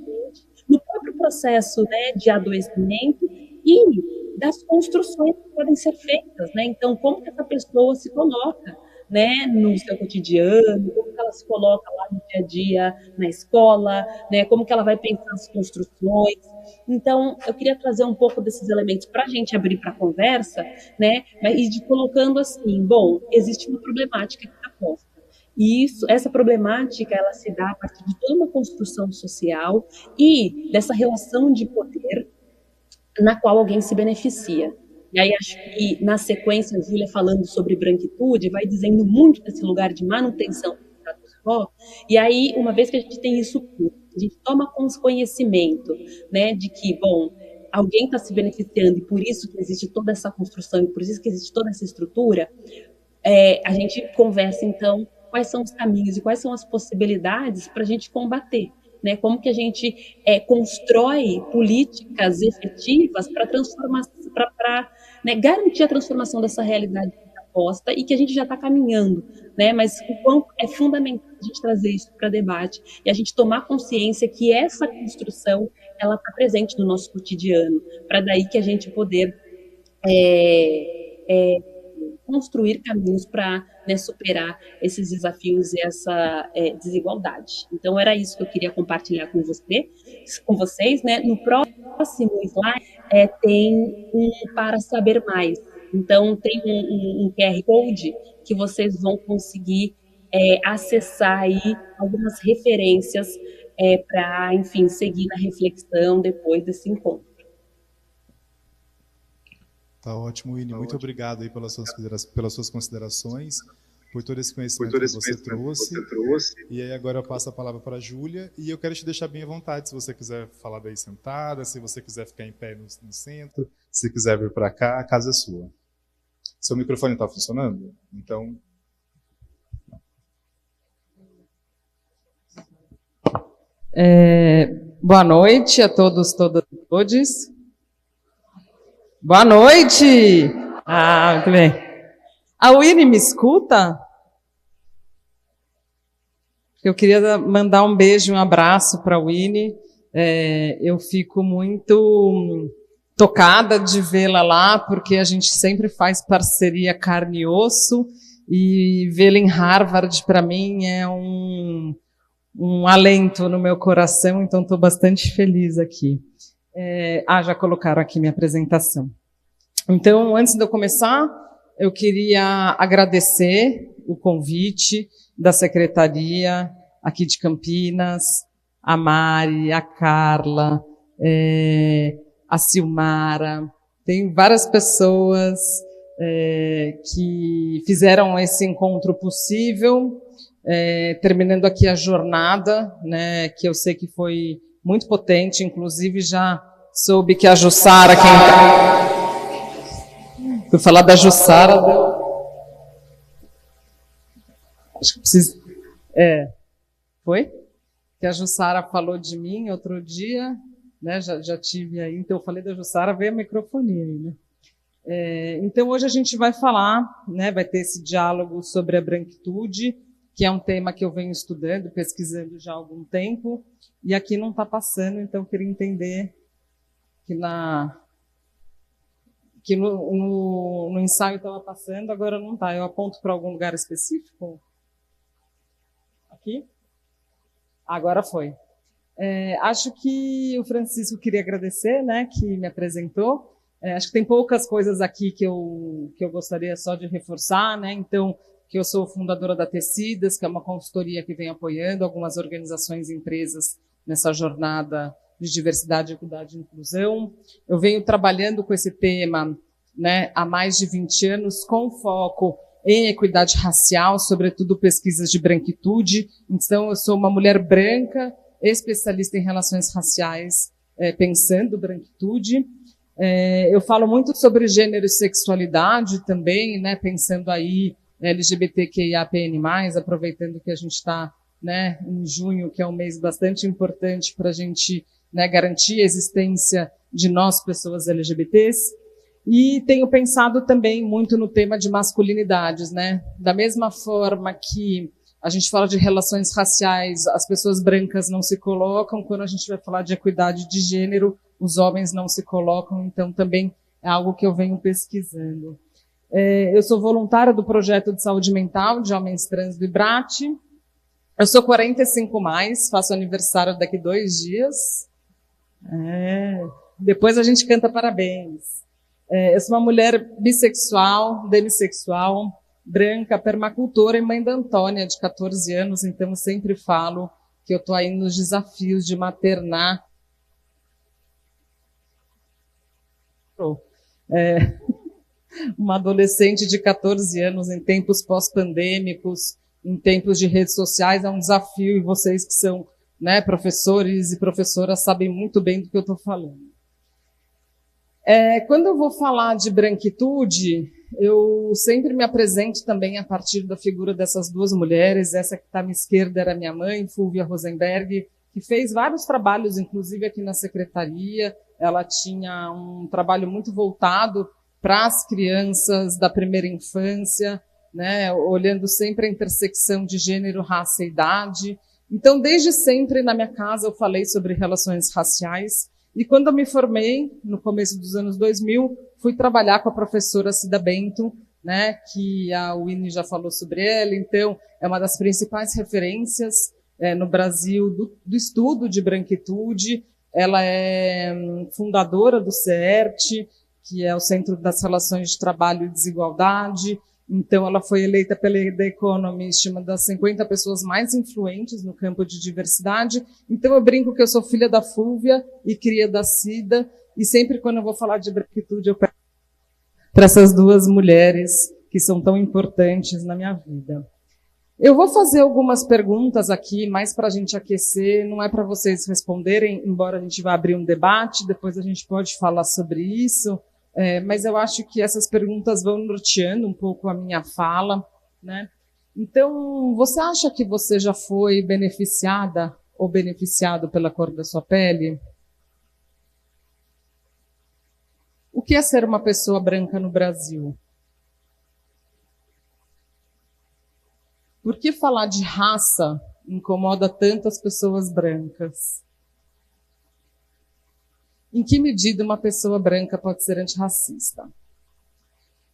Speaker 4: no próprio processo, né, de adoecimento e das construções que podem ser feitas, né? Então, como que essa pessoa se coloca, né, no seu cotidiano, como que ela se coloca lá no dia a dia, na escola, né? Como que ela vai pensar as construções. Então, eu queria trazer um pouco desses elementos para a gente abrir para a conversa, né? E de colocando assim, bom, existe uma problemática que está posta. E essa problemática, ela se dá a partir de toda uma construção social e dessa relação de poder na qual alguém se beneficia. E aí acho que, na sequência, a Júlia falando sobre branquitude, vai dizendo muito desse lugar de manutenção do status quo, e aí, uma vez que a gente tem isso tudo, a gente toma conhecimento, né, de que, bom, alguém está se beneficiando e por isso que existe toda essa construção e por isso que existe toda essa estrutura, a gente conversa, então, quais são os caminhos e quais são as possibilidades para a gente combater. Né, como que a gente constrói políticas efetivas para transformar, né, garantir a transformação dessa realidade posta e que a gente já está caminhando, né, mas o quão é fundamental a gente trazer isso para debate e a gente tomar consciência que essa construção ela está presente no nosso cotidiano, para daí que a gente poder construir caminhos para, né, superar esses desafios e essa desigualdade. Então, era isso que eu queria compartilhar com vocês. Né? No próximo slide tem um para saber mais. Então, tem um QR Code que vocês vão conseguir acessar aí algumas referências para, enfim, seguir na reflexão depois desse encontro.
Speaker 2: Tá ótimo, Winnie. Muito obrigado aí pelas suas considerações, por todo esse conhecimento que você trouxe. E aí agora eu passo a palavra para a Júlia, e eu quero te deixar bem à vontade, se você quiser falar daí sentada, se você quiser ficar em pé no centro, se quiser vir para cá, a casa é sua. Seu microfone está funcionando? Então...
Speaker 5: Boa noite a todos, todas e todes. Boa noite! Muito bem. A Winnie me escuta? Eu queria mandar um beijo e um abraço para a Winnie. Eu fico muito tocada de vê-la lá, porque a gente sempre faz parceria carne e osso, e vê-la em Harvard, para mim, é um alento no meu coração, então estou bastante feliz aqui. Já colocaram aqui minha apresentação. Então, antes de eu começar, eu queria agradecer o convite da Secretaria aqui de Campinas, a Mari, a Carla, a Silmara. Tem várias pessoas que fizeram esse encontro possível, terminando aqui a jornada, né, que eu sei que foi muito potente, inclusive já soube que a Jussara, fui falar da Jussara, acho que precisa, foi? Que a Jussara falou de mim outro dia, né, já tive aí, então eu falei da Jussara, veio a microfonia aí, né? Então hoje a gente vai falar, né, vai ter esse diálogo sobre a branquitude, que é um tema que eu venho estudando, pesquisando já há algum tempo, e aqui não está passando, então eu queria entender que no ensaio estava passando, agora não está. Eu aponto para algum lugar específico? Aqui? Agora foi. Acho que o Francisco queria agradecer, né, que me apresentou. Acho que tem poucas coisas aqui que eu gostaria só de reforçar, né, então, que eu sou fundadora da Tecidas, que é uma consultoria que vem apoiando algumas organizações e empresas nessa jornada de diversidade, equidade e inclusão. Eu venho trabalhando com esse tema, né, há mais de 20 anos, com foco em equidade racial, sobretudo pesquisas de branquitude. Então, eu sou uma mulher branca, especialista em relações raciais, pensando branquitude. Eu falo muito sobre gênero e sexualidade também, né, pensando aí LGBTQIAPN+, aproveitando que a gente está, né, em junho, que é um mês bastante importante para a gente, né, garantir a existência de nós, pessoas LGBTs. E tenho pensado também muito no tema de masculinidades, né? Da mesma forma que a gente fala de relações raciais, as pessoas brancas não se colocam, quando a gente vai falar de equidade de gênero, os homens não se colocam, então também é algo que eu venho pesquisando. Eu sou voluntária do projeto de saúde mental de homens trans do IBRAT. Eu sou 45+, faço aniversário daqui 2 dias. Depois a gente canta parabéns. Eu sou uma mulher bissexual, demissexual, branca, permacultora e mãe da Antônia, de 14 anos, então eu sempre falo que eu estou aí nos desafios de maternar. Uma adolescente de 14 anos em tempos pós-pandêmicos, em tempos de redes sociais, é um desafio, e vocês que são, né, professores e professoras sabem muito bem do que eu estou falando. Quando eu vou falar de branquitude, eu sempre me apresento também a partir da figura dessas 2 mulheres. Essa que está à minha esquerda era minha mãe, Fúvia Rosenberg, que fez vários trabalhos, inclusive aqui na secretaria. Ela tinha um trabalho muito voltado para as crianças da primeira infância, né, olhando sempre a intersecção de gênero, raça e idade. Então, desde sempre, na minha casa, eu falei sobre relações raciais. E quando eu me formei, no começo dos anos 2000, fui trabalhar com a professora Cida Bento, né, que a Winnie já falou sobre ela. Então, é uma das principais referências no Brasil do estudo de branquitude. Ela é fundadora do CERT, que é o Centro das Relações de Trabalho e Desigualdade. Então, ela foi eleita pela The Economist uma das 50 pessoas mais influentes no campo de diversidade. Então, eu brinco que eu sou filha da Fúvia e cria da Cida, e sempre quando eu vou falar de branquitude, eu para essas duas mulheres que são tão importantes na minha vida. Eu vou fazer algumas perguntas aqui, mais para a gente aquecer, não é para vocês responderem, embora a gente vá abrir um debate, depois a gente pode falar sobre isso, mas eu acho que essas perguntas vão norteando um pouco a minha fala, né? Então, você acha que você já foi beneficiada ou beneficiado pela cor da sua pele? O que é ser uma pessoa branca no Brasil? Por que falar de raça incomoda tanto as pessoas brancas? Em que medida uma pessoa branca pode ser antirracista?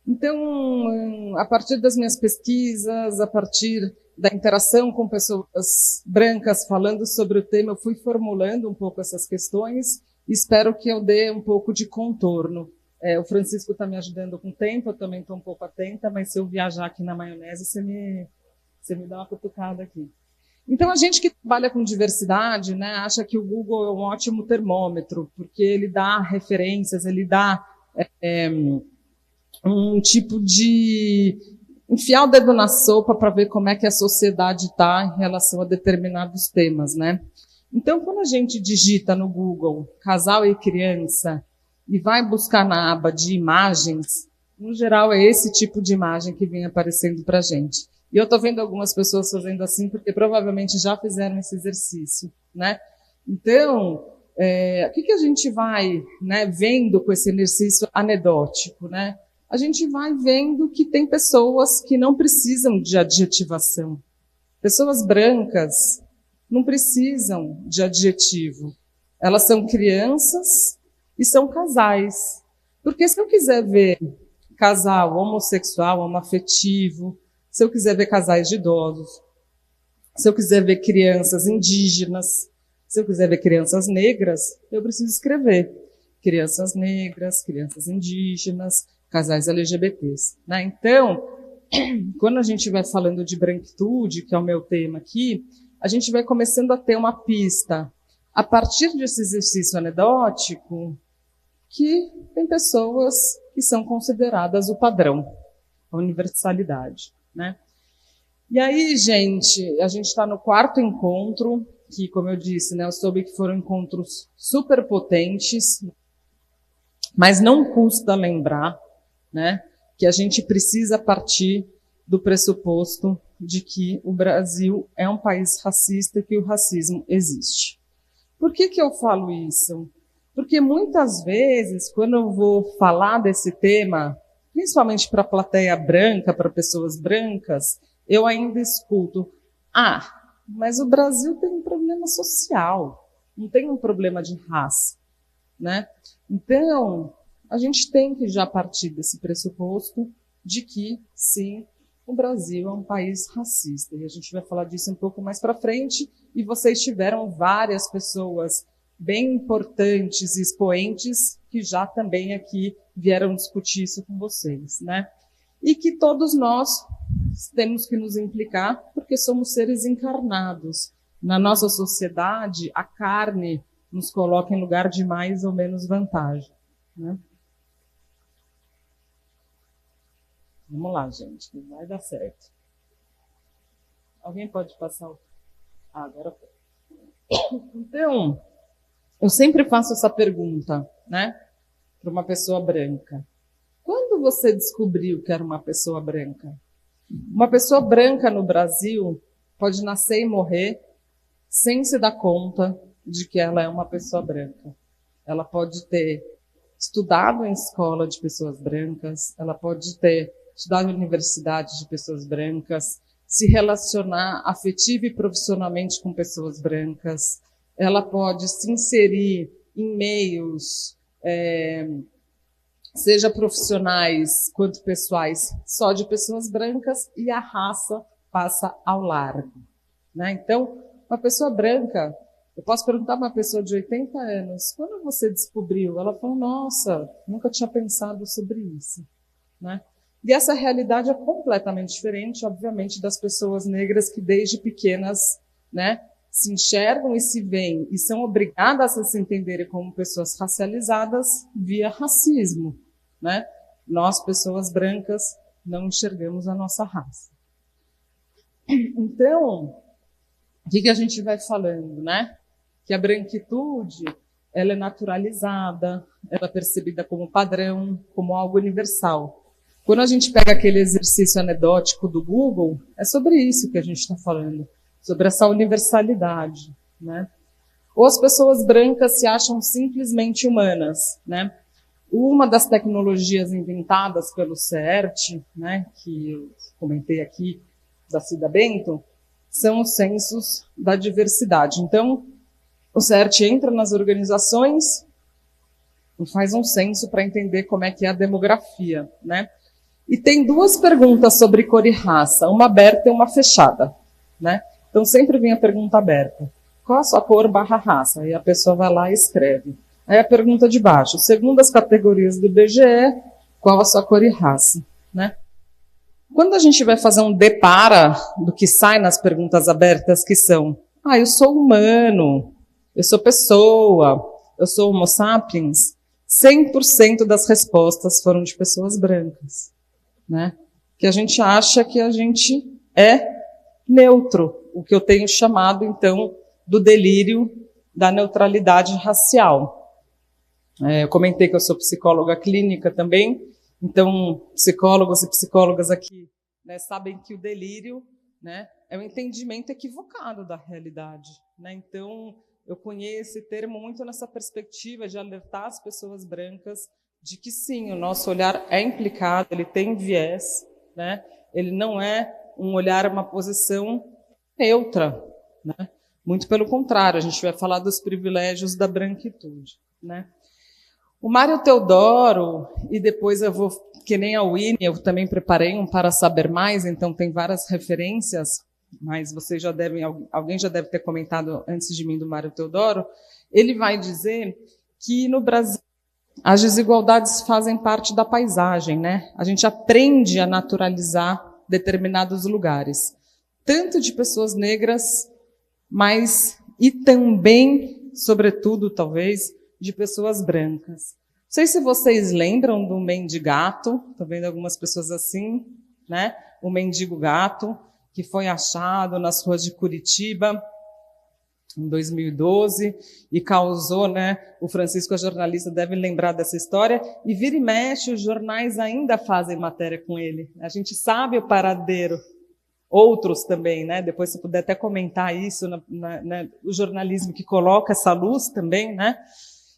Speaker 5: Então, a partir das minhas pesquisas, a partir da interação com pessoas brancas falando sobre o tema, eu fui formulando um pouco essas questões e espero que eu dê um pouco de contorno. O Francisco está me ajudando com o tempo, eu também estou um pouco atenta, mas se eu viajar aqui na maionese, você me dá uma cutucada aqui. Então, a gente que trabalha com diversidade, né, acha que o Google é um ótimo termômetro, porque ele dá referências, ele dá um tipo de enfiar o dedo na sopa para ver como é que a sociedade está em relação a determinados temas, né? Então, quando a gente digita no Google casal e criança e vai buscar na aba de imagens, no geral é esse tipo de imagem que vem aparecendo para a gente. E eu estou vendo algumas pessoas fazendo assim, porque provavelmente já fizeram esse exercício, né? Então, o que a gente vai, né, vendo com esse exercício anedótico, né? A gente vai vendo que tem pessoas que não precisam de adjetivação. Pessoas brancas não precisam de adjetivo. Elas são crianças e são casais. Porque se eu quiser ver casal homossexual, homoafetivo, se eu quiser ver casais de idosos, se eu quiser ver crianças indígenas, se eu quiser ver crianças negras, eu preciso escrever crianças negras, crianças indígenas, casais LGBTs, né? Então, quando a gente vai falando de branquitude, que é o meu tema aqui, a gente vai começando a ter uma pista, a partir desse exercício anedótico, que tem pessoas que são consideradas o padrão, a universalidade, né? E aí, gente, a gente está no 4º encontro, que, como eu disse, né, eu soube que foram encontros super potentes, mas não custa lembrar, né, que a gente precisa partir do pressuposto de que o Brasil é um país racista e que o racismo existe. Por que eu falo isso? Porque muitas vezes, quando eu vou falar desse tema, principalmente para a plateia branca, para pessoas brancas, eu ainda escuto, mas o Brasil tem um problema social, não tem um problema de raça, né? Então, a gente tem que já partir desse pressuposto de que, sim, o Brasil é um país racista. E a gente vai falar disso um pouco mais para frente. E vocês tiveram várias pessoas bem importantes e expoentes que já também aqui vieram discutir isso com vocês, né? E que todos nós temos que nos implicar porque somos seres encarnados. Na nossa sociedade, a carne nos coloca em lugar de mais ou menos vantagem, né? Vamos lá, gente, vai dar certo. Alguém pode passar o... agora foi. Então, eu sempre faço essa pergunta, né, para uma pessoa branca. Quando você descobriu que era uma pessoa branca? Uma pessoa branca no Brasil pode nascer e morrer sem se dar conta de que ela é uma pessoa branca. Ela pode ter estudado em escola de pessoas brancas, ela pode ter estudado em universidade de pessoas brancas, se relacionar afetiva e profissionalmente com pessoas brancas, ela pode se inserir em meios, seja profissionais quanto pessoais, só de pessoas brancas, e a raça passa ao largo, né? Então, uma pessoa branca, eu posso perguntar para uma pessoa de 80 anos, quando você descobriu? Ela falou, nossa, nunca tinha pensado sobre isso, né? E essa realidade é completamente diferente, obviamente, das pessoas negras que desde pequenas, né, se enxergam e se veem e são obrigadas a se entenderem como pessoas racializadas via racismo, né? nós, pessoas brancas, não enxergamos a nossa raça. Então, o que a gente vai falando, né? Que a branquitude, ela é naturalizada, ela é percebida como padrão, como algo universal. Quando a gente pega aquele exercício anedótico do Google, é sobre isso que a gente está falando, sobre essa universalidade, né? Ou as pessoas brancas se acham simplesmente humanas, né? Uma das tecnologias inventadas pelo CERT, né, que eu comentei aqui, da Cida Bento, são os censos da diversidade. Então, o CERT entra nas organizações e faz um censo para entender como é que é a demografia, né? E tem duas perguntas sobre cor e raça, uma aberta e uma fechada, né? Então, sempre vem a pergunta aberta. Qual a sua cor / raça? Aí a pessoa vai lá e escreve. Aí a pergunta de baixo, segundo as categorias do IBGE, qual a sua cor e raça, né? Quando a gente vai fazer um depara do que sai nas perguntas abertas, que são, eu sou humano, eu sou pessoa, eu sou homo sapiens, 100% das respostas foram de pessoas brancas, né? Que a gente acha que a gente é neutro, o que eu tenho chamado, então, do delírio da neutralidade racial. Eu comentei que eu sou psicóloga clínica também, então psicólogos e psicólogas aqui, né, sabem que o delírio, né, é um entendimento equivocado da realidade, né? Então, eu conheço esse termo muito nessa perspectiva de alertar as pessoas brancas de que sim, o nosso olhar é implicado, ele tem viés, né? Ele não é um olhar, uma posição neutra, né? Muito pelo contrário, a gente vai falar dos privilégios da branquitude, né? O Mário Teodoro, e depois eu vou, que nem a Winnie, eu também preparei um para saber mais, então tem várias referências, mas vocês já devem, alguém já deve ter comentado antes de mim do Mário Teodoro, ele vai dizer que no Brasil as desigualdades fazem parte da paisagem, né? A gente aprende a naturalizar determinados lugares, tanto de pessoas negras, mas e também, sobretudo, talvez, de pessoas brancas. Não sei se vocês lembram do mendigato, estou vendo algumas pessoas assim, né? O mendigo gato, que foi achado nas ruas de Curitiba em 2012 e causou, né? O Francisco, a jornalista, deve lembrar dessa história, e vira e mexe, os jornais ainda fazem matéria com ele. A gente sabe o paradeiro. Outros também, né? Depois, se puder até comentar isso, o jornalismo que coloca essa luz também, né?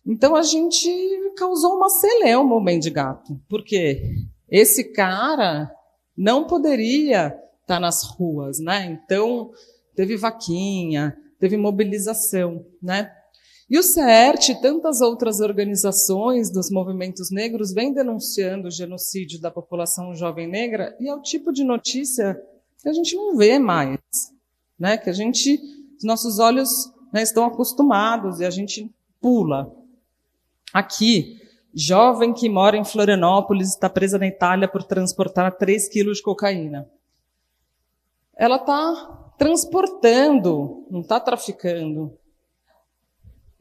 Speaker 5: Então, a gente causou uma celeuma, o mendigato. Por quê? Esse cara não poderia estar nas ruas, né? Então, teve vaquinha, teve mobilização, né? E o CERT e tantas outras organizações dos movimentos negros vêm denunciando o genocídio da população jovem negra, e é o tipo de notícia que a gente não vê mais, né? Que os nossos olhos, né, estão acostumados e a gente pula. Aqui, jovem que mora em Florianópolis está presa na Itália por transportar 3 quilos de cocaína. Ela está transportando, não está traficando,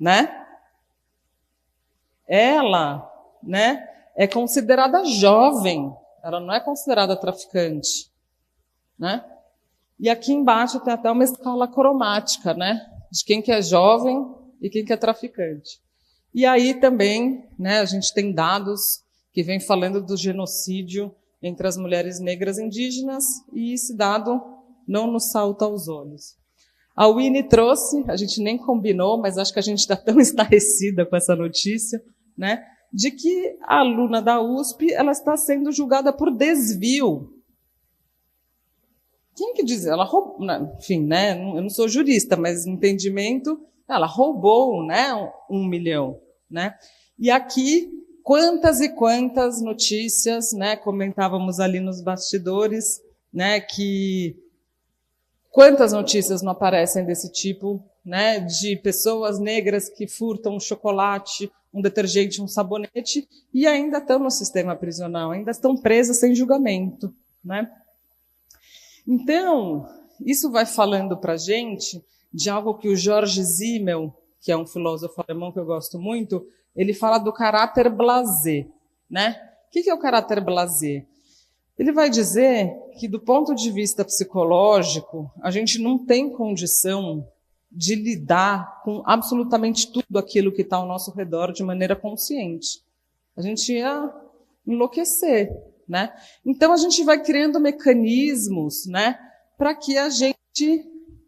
Speaker 5: né? Ela, né, é considerada jovem, ela não é considerada traficante, né? E aqui embaixo tem até uma escala cromática, né, de quem que é jovem e quem que é traficante. E aí também, né, a gente tem dados que vêm falando do genocídio entre as mulheres negras indígenas, e esse dado não nos salta aos olhos. A Winnie trouxe, a gente nem combinou, mas acho que a gente está tão estarrecida com essa notícia, né, de que a aluna da USP ela está sendo julgada por desvio. Quem que diz? Ela roubou, enfim, né, eu não sou jurista, mas entendimento, ela roubou, né, 1 milhão, né? E aqui, quantas e quantas notícias, né, comentávamos ali nos bastidores, né, que quantas notícias não aparecem desse tipo, né, de pessoas negras que furtam um chocolate, um detergente, um sabonete, e ainda estão no sistema prisional, ainda estão presas sem julgamento, né? Então, isso vai falando para a gente de algo que o George Simmel, que é um filósofo alemão que eu gosto muito, ele fala do caráter blasé, né? que é o caráter blasé? Ele vai dizer que, do ponto de vista psicológico, a gente não tem condição de lidar com absolutamente tudo aquilo que está ao nosso redor de maneira consciente. A gente ia enlouquecer, né? Então, a gente vai criando mecanismos, né, para que a gente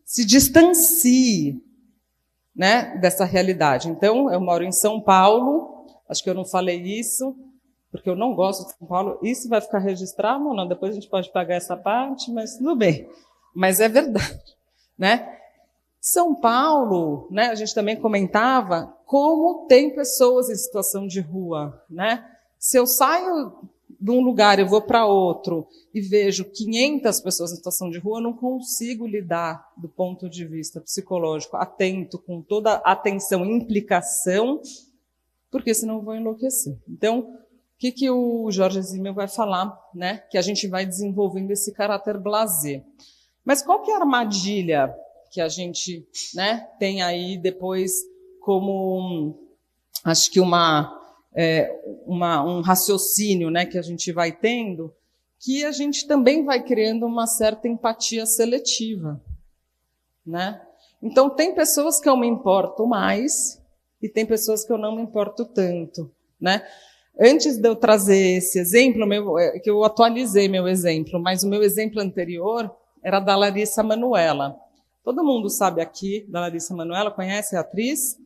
Speaker 5: se distancie, né, dessa realidade. Então, eu moro em São Paulo, acho que eu não falei isso, porque eu não gosto de São Paulo. Isso vai ficar registrado ou não? Depois a gente pode pagar essa parte, mas tudo bem. Mas é verdade, né? São Paulo, né, a gente também comentava como tem pessoas em situação de rua, né? Se eu saio de um lugar, eu vou para outro e vejo 500 pessoas em situação de rua, eu não consigo lidar do ponto de vista psicológico, atento, com toda a atenção e implicação, porque senão eu vou enlouquecer. Então, o que o Jorge Simmel vai falar, né? Que a gente vai desenvolvendo esse caráter blasé. Mas qual que é a armadilha que a gente, né, tem aí depois como, acho que um raciocínio, né, que a gente vai tendo, que a gente também vai criando uma certa empatia seletiva, né? Então, tem pessoas que eu me importo mais e tem pessoas que eu não me importo tanto, né? Antes de eu trazer esse exemplo, que eu atualizei meu exemplo, mas o meu exemplo anterior era da Larissa Manoela. Todo mundo sabe aqui da Larissa Manoela, conhece a atriz?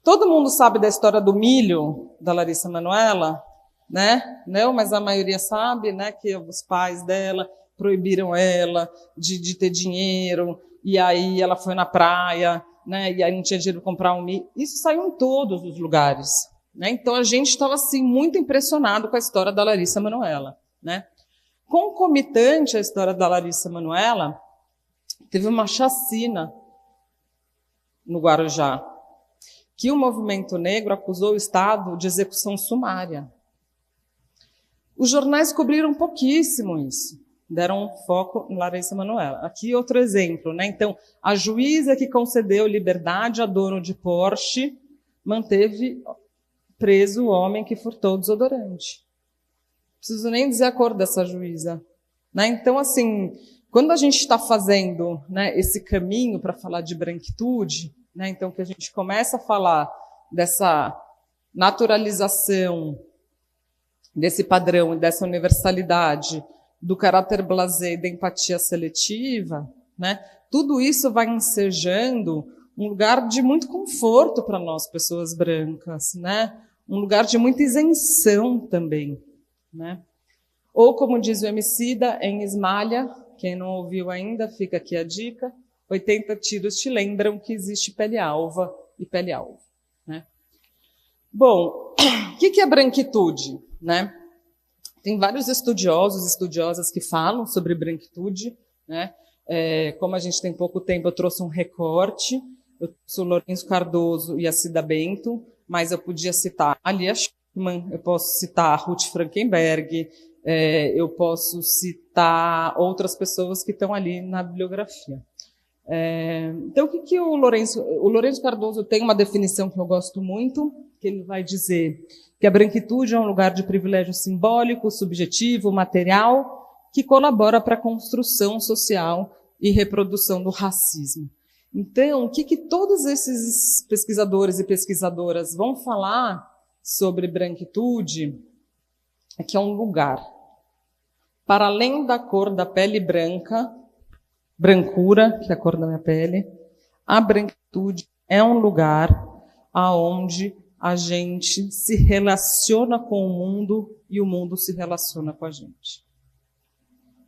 Speaker 5: Todo mundo sabe da história do milho da Larissa Manoela, né? Não, mas a maioria sabe, né, que os pais dela proibiram ela de ter dinheiro, e aí ela foi na praia, né, e aí não tinha dinheiro para comprar um milho. Isso saiu em todos os lugares, né? Então a gente estava assim muito impressionado com a história da Larissa Manoela, né? Concomitante à história da Larissa Manoela, teve uma chacina no Guarujá, que o movimento negro acusou o Estado de execução sumária. Os jornais cobriram pouquíssimo isso, deram foco em Larissa Manoela. Aqui outro exemplo, né? Então, a juíza que concedeu liberdade a dono de Porsche manteve preso o homem que furtou o desodorante. Não preciso nem dizer a cor dessa juíza, né? Então, assim, quando a gente está fazendo, né, esse caminho para falar de branquitude, né, então que a gente começa a falar dessa naturalização, desse padrão e dessa universalidade, do caráter blasé e da empatia seletiva, né, tudo isso vai ensejando um lugar de muito conforto para nós, pessoas brancas, né, um lugar de muita isenção também, né. Ou, como diz o Emicida, em Esmalha, quem não ouviu ainda, fica aqui a dica, 80 tiros te lembram que existe pele-alva e pele-alvo, né? Bom, o que é branquitude, né? Tem vários estudiosos e estudiosas que falam sobre branquitude, né? Como a gente tem pouco tempo, eu trouxe um recorte, eu trouxe o Lourenço Cardoso e a Cida Bento, mas eu podia citar a Lia Schumann, eu posso citar a Ruth Frankenberg, eu posso citar outras pessoas que estão ali na bibliografia. Então, o que o Lourenço Cardoso tem uma definição que eu gosto muito, que ele vai dizer que a branquitude é um lugar de privilégio simbólico, subjetivo, material, que colabora para a construção social e reprodução do racismo. Então, o que todos esses pesquisadores e pesquisadoras vão falar sobre branquitude é que é um lugar, para além da cor da pele branca, brancura, que é a cor da minha pele, a branquitude é um lugar aonde a gente se relaciona com o mundo e o mundo se relaciona com a gente.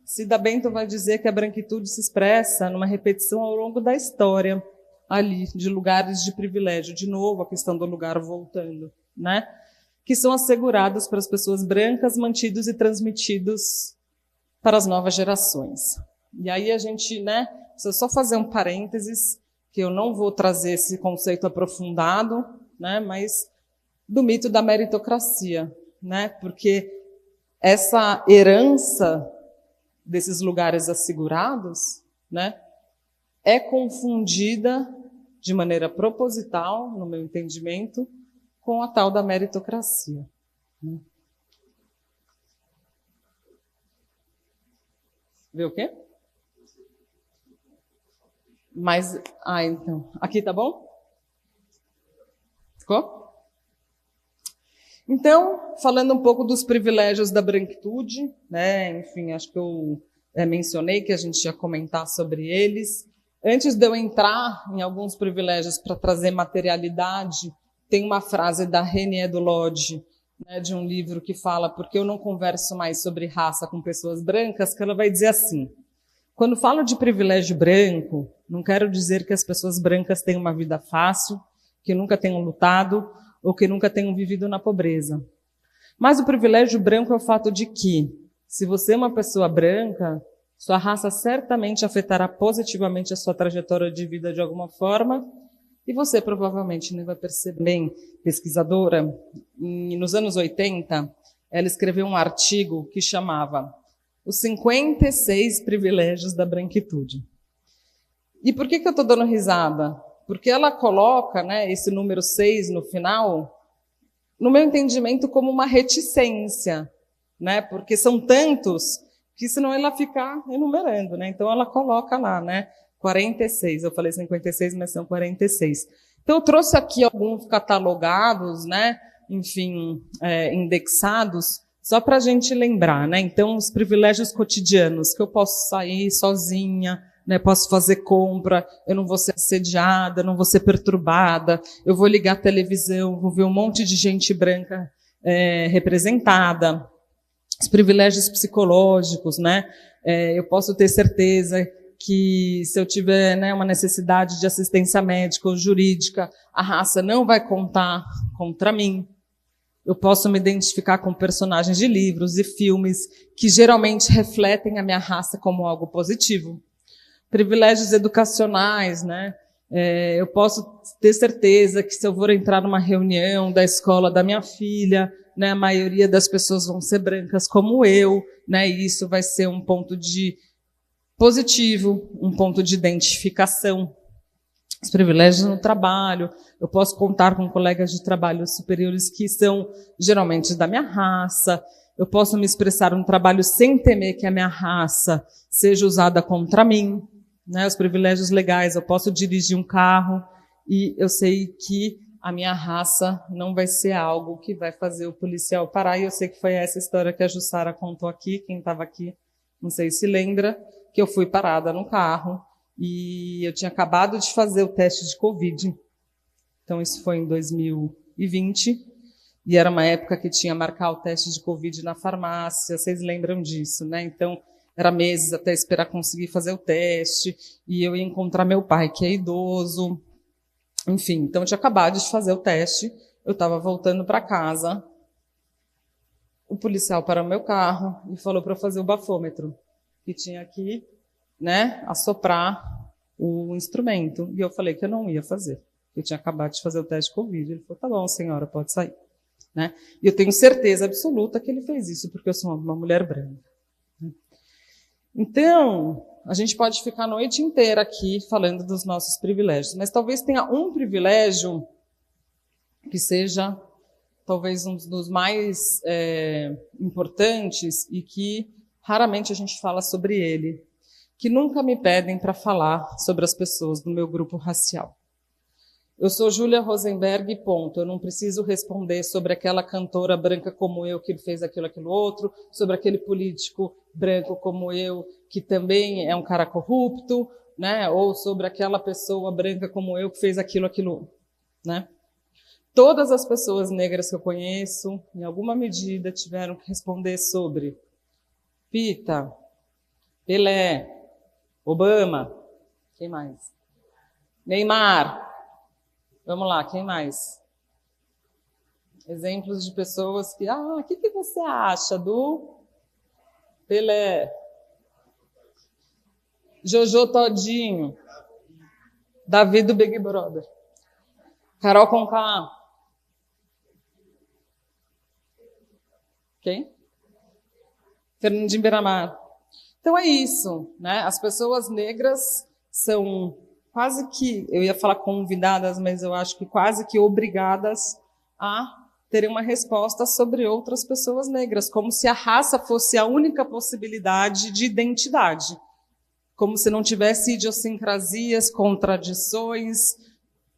Speaker 5: Cida Bento vai dizer que a branquitude se expressa numa repetição ao longo da história, ali, de lugares de privilégio. De novo, a questão do lugar voltando, né? Que são assegurados para as pessoas brancas, mantidos e transmitidos para as novas gerações. E aí a gente, né, precisa só fazer um parênteses, que eu não vou trazer esse conceito aprofundado, né, mas do mito da meritocracia, né, porque essa herança desses lugares assegurados, né, é confundida de maneira proposital, no meu entendimento, com a tal da meritocracia. Ver o quê? Mas, então, aqui tá bom? Ficou? Então, falando um pouco dos privilégios da branquitude, né? Enfim, acho que eu mencionei que a gente ia comentar sobre eles. Antes de eu entrar em alguns privilégios para trazer materialidade, tem uma frase da René do Lodge, né, de um livro que fala "Porque eu não converso mais sobre raça com pessoas brancas", que ela vai dizer assim: quando falo de privilégio branco, não quero dizer que as pessoas brancas têm uma vida fácil, que nunca tenham lutado ou que nunca tenham vivido na pobreza. Mas o privilégio branco é o fato de que, se você é uma pessoa branca, sua raça certamente afetará positivamente a sua trajetória de vida de alguma forma, e você provavelmente nem vai perceber. Bem, pesquisadora, nos anos 80, ela escreveu um artigo que chamava Os 56 Privilégios da Branquitude. E por que eu estou dando risada? Porque ela coloca, né, esse número 6 no final, no meu entendimento, como uma reticência, né, porque são tantos que senão ela fica enumerando, né? Então ela coloca lá, né, 46. Eu falei 56, mas são 46. Então eu trouxe aqui alguns catalogados, né, enfim, indexados, só para a gente lembrar, né? Então os privilégios cotidianos, que eu posso sair sozinha, né, posso fazer compra, eu não vou ser assediada, não vou ser perturbada, eu vou ligar a televisão, vou ver um monte de gente branca representada. Os privilégios psicológicos, né? Eu posso ter certeza que se eu tiver, né, uma necessidade de assistência médica ou jurídica, a raça não vai contar contra mim. Eu posso me identificar com personagens de livros e filmes que geralmente refletem a minha raça como algo positivo. Privilégios educacionais, né? Eu posso ter certeza que se eu for entrar numa reunião da escola da minha filha, né, a maioria das pessoas vão ser brancas como eu, né, e isso vai ser um ponto de positivo, um ponto de identificação. Os privilégios no trabalho, eu posso contar com colegas de trabalho superiores que são geralmente da minha raça, eu posso me expressar no trabalho sem temer que a minha raça seja usada contra mim, né, os privilégios legais, eu posso dirigir um carro e eu sei que a minha raça não vai ser algo que vai fazer o policial parar, e eu sei que foi essa história que a Jussara contou aqui, quem estava aqui, não sei se lembra, que eu fui parada no carro e eu tinha acabado de fazer o teste de Covid. Então isso foi em 2020, e era uma época que tinha marcar o teste de Covid na farmácia, vocês lembram disso, né? Então era meses até esperar conseguir fazer o teste, e eu ia encontrar meu pai, que é idoso. Enfim, então eu tinha acabado de fazer o teste, eu estava voltando para casa, o policial parou meu carro e falou para eu fazer o bafômetro, que tinha aqui, né, assoprar o instrumento. E eu falei que eu não ia fazer, eu tinha acabado de fazer o teste de Covid. Ele falou, tá bom, senhora, pode sair. Né? E eu tenho certeza absoluta que ele fez isso, porque eu sou uma mulher branca. Então, a gente pode ficar a noite inteira aqui falando dos nossos privilégios, mas talvez tenha um privilégio que seja talvez um dos mais importantes e que raramente a gente fala sobre ele, que nunca me pedem para falar sobre as pessoas do meu grupo racial. Eu sou Júlia Rosenberg, ponto. Eu não preciso responder sobre aquela cantora branca como eu que fez aquilo outro, sobre aquele político branco como eu que também é um cara corrupto, né? Ou sobre aquela pessoa branca como eu que fez aquilo, né? Todas as pessoas negras que eu conheço, em alguma medida, tiveram que responder sobre Pita, Pelé, Obama, quem mais? Neymar. Vamos lá, quem mais? Exemplos de pessoas que... o que você acha do Pelé? Jojo Todinho. Davi do Big Brother. Carol Conká. Quem? Fernandinho Beiramar. Então é isso, né? As pessoas negras são... quase que, eu ia falar convidadas, mas eu acho que quase que obrigadas a terem uma resposta sobre outras pessoas negras, como se a raça fosse a única possibilidade de identidade, como se não tivesse idiosincrasias, contradições,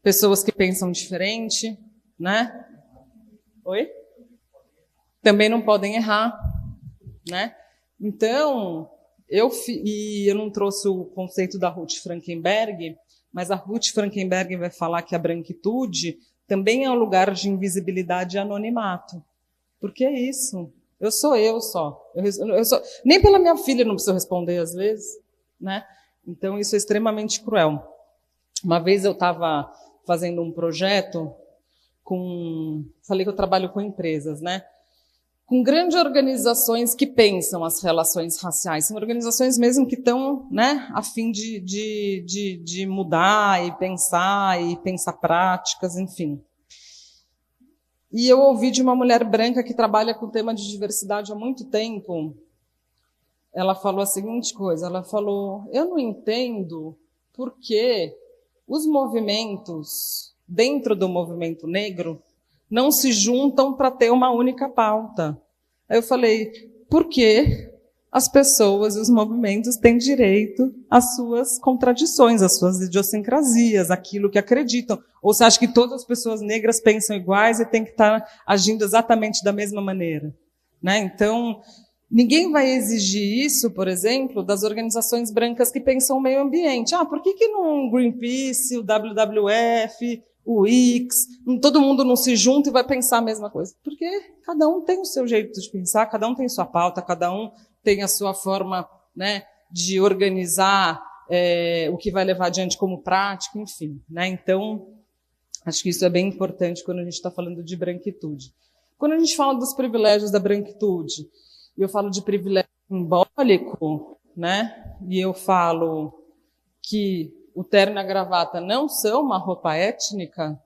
Speaker 5: pessoas que pensam diferente, né? Oi? Também não podem errar, né? Então, eu não trouxe o conceito da Ruth Frankenberg, mas a Ruth Frankenberg vai falar que a branquitude também é um lugar de invisibilidade e anonimato. Porque é isso. Eu só. Nem pela minha filha não preciso responder às vezes, né? Então isso é extremamente cruel. Uma vez eu estava fazendo um projeto falei que eu trabalho com empresas, né? Com grandes organizações que pensam as relações raciais. São organizações mesmo que estão, né, a fim de mudar e pensar práticas, enfim. E eu ouvi de uma mulher branca que trabalha com o tema de diversidade há muito tempo. Ela falou a seguinte coisa, ela falou, eu não entendo por que os movimentos dentro do movimento negro não se juntam para ter uma única pauta. Aí eu falei, porque as pessoas e os movimentos têm direito às suas contradições, às suas idiosincrasias, aquilo que acreditam. Ou você acha que todas as pessoas negras pensam iguais e têm que estar agindo exatamente da mesma maneira? Né? Então, ninguém vai exigir isso, por exemplo, das organizações brancas que pensam o meio ambiente. Por que não Greenpeace, o WWF, o X, todo mundo não se junta e vai pensar a mesma coisa? Porque cada um tem o seu jeito de pensar, cada um tem sua pauta, cada um tem a sua forma, né, de organizar o que vai levar adiante como prática, enfim. Né? Então, acho que isso é bem importante quando a gente está falando de branquitude. Quando a gente fala dos privilégios da branquitude, eu falo de privilégio simbólico, né? E eu falo que o terno e a gravata não são uma roupa étnica,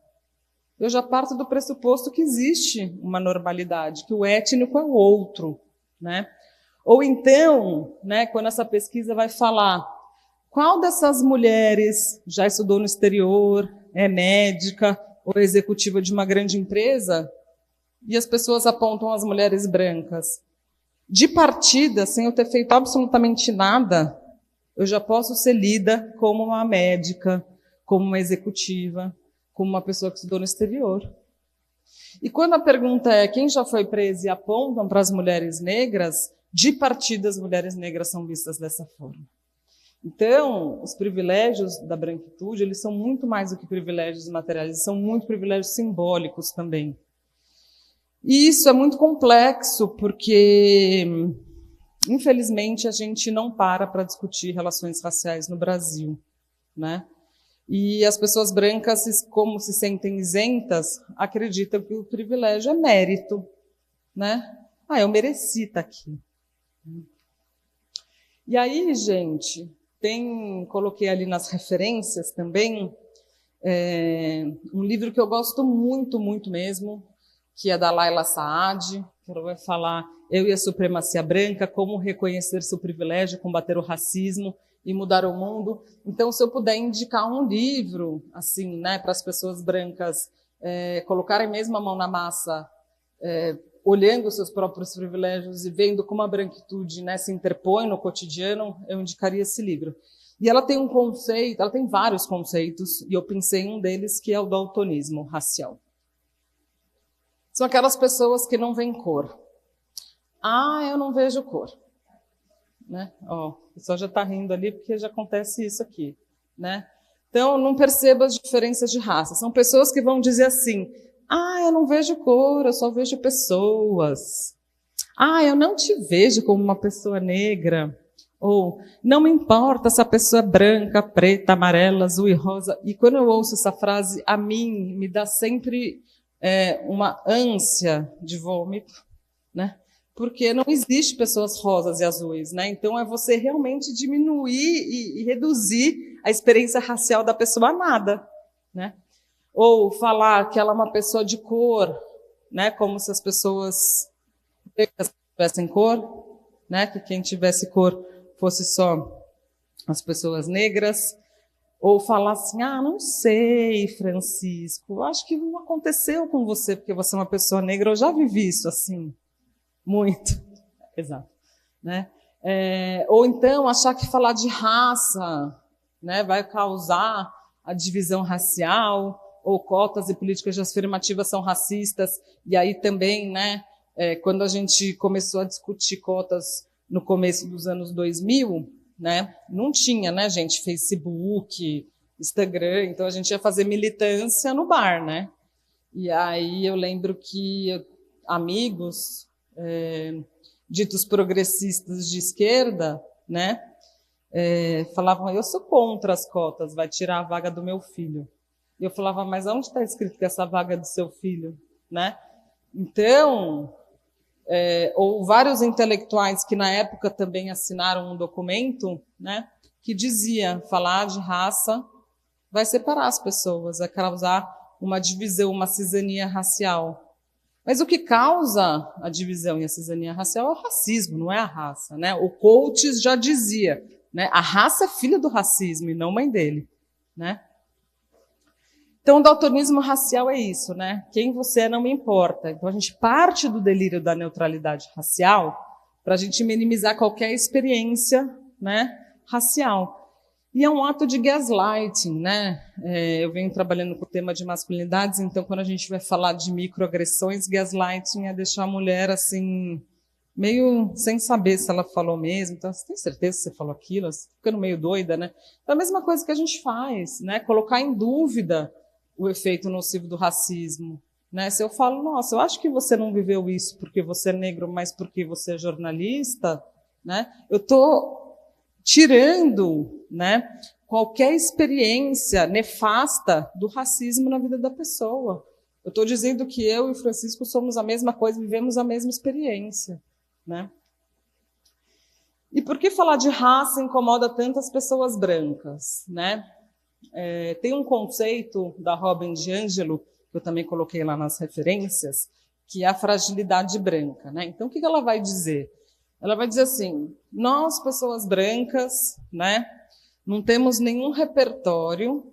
Speaker 5: eu já parto do pressuposto que existe uma normalidade, que o étnico é o outro, né? Ou então, né, quando essa pesquisa vai falar qual dessas mulheres já estudou no exterior, é médica ou executiva de uma grande empresa, e as pessoas apontam as mulheres brancas. De partida, sem eu ter feito absolutamente nada, eu já posso ser lida como uma médica, como uma executiva, como uma pessoa que estudou no exterior. E quando a pergunta é quem já foi preso e apontam para as mulheres negras, de partida as mulheres negras são vistas dessa forma. Então, os privilégios da branquitude, eles são muito mais do que privilégios materiais, eles são muito privilégios simbólicos também. E isso é muito complexo, porque infelizmente, a gente não para discutir relações raciais no Brasil, né? E as pessoas brancas, como se sentem isentas, acreditam que o privilégio é mérito, né? Eu mereci estar aqui. E aí, gente, coloquei ali nas referências também um livro que eu gosto muito, muito mesmo, que é da Laila Saad, que ela vai falar Eu e a Supremacia Branca, como reconhecer seu privilégio, combater o racismo e mudar o mundo. Então, se eu puder indicar um livro, assim, né, para as pessoas brancas colocarem mesmo a mão na massa, olhando os seus próprios privilégios e vendo como a branquitude, né, se interpõe no cotidiano, eu indicaria esse livro. E ela tem um conceito, ela tem vários conceitos, e eu pensei em um deles, que é o daltonismo racial. São aquelas pessoas que não veem cor. Eu não vejo cor. Né? O pessoal já está rindo ali porque já acontece isso aqui. Né? Então, não percebo as diferenças de raça. São pessoas que vão dizer assim, eu não vejo cor, eu só vejo pessoas. Eu não te vejo como uma pessoa negra. Ou, não me importa se a pessoa é branca, preta, amarela, azul e rosa. E quando eu ouço essa frase, a mim me dá sempre uma ânsia de vômito, né? Porque não existe pessoas rosas e azuis, né? Então é você realmente diminuir e reduzir a experiência racial da pessoa amada, né? Ou falar que ela é uma pessoa de cor, né? Como se as pessoas tivessem cor, né? Que quem tivesse cor fosse só as pessoas negras. Ou falar assim, não sei, Francisco, acho que não aconteceu com você, porque você é uma pessoa negra, eu já vivi isso assim, muito. Exato. Né? Ou então achar que falar de raça, né, vai causar a divisão racial, ou cotas e políticas afirmativas são racistas, e aí também, né, quando a gente começou a discutir cotas no começo dos anos 2000, né, não tinha, né, gente, Facebook, Instagram, então a gente ia fazer militância no bar, né? E aí eu lembro que amigos ditos progressistas de esquerda, né, falavam, eu sou contra as cotas, vai tirar a vaga do meu filho. E eu falava, mas onde está escrito que essa vaga é do seu filho, né? Então, ou vários intelectuais que na época também assinaram um documento, né, que dizia, falar de raça vai separar as pessoas, vai causar uma divisão, uma cisania racial. Mas o que causa a divisão e a cisania racial é o racismo, não é a raça, né? O Coates já dizia, né, a raça é filha do racismo e não mãe dele, né? Então, o daltonismo racial é isso, né? Quem você é não me importa. Então, a gente parte do delírio da neutralidade racial para a gente minimizar qualquer experiência, né, racial. E é um ato de gaslighting, né? Eu venho trabalhando com o tema de masculinidades, então, quando a gente vai falar de microagressões, gaslighting é deixar a mulher, assim, meio sem saber se ela falou mesmo. Então, você tem certeza que você falou aquilo? Você fica ficando meio doida, né? Então, é a mesma coisa que a gente faz, né? Colocar em dúvida o efeito nocivo do racismo, né? Se eu falo, nossa, eu acho que você não viveu isso porque você é negro, mas porque você é jornalista, né? Eu estou tirando, né, qualquer experiência nefasta do racismo na vida da pessoa. Eu estou dizendo que eu e o Francisco somos a mesma coisa, vivemos a mesma experiência, né? E por que falar de raça incomoda tantas pessoas brancas, né? Tem um conceito da Robin DiAngelo, que eu também coloquei lá nas referências, que é a fragilidade branca, né? Então, o que ela vai dizer? Ela vai dizer assim, nós, pessoas brancas, né, não temos nenhum repertório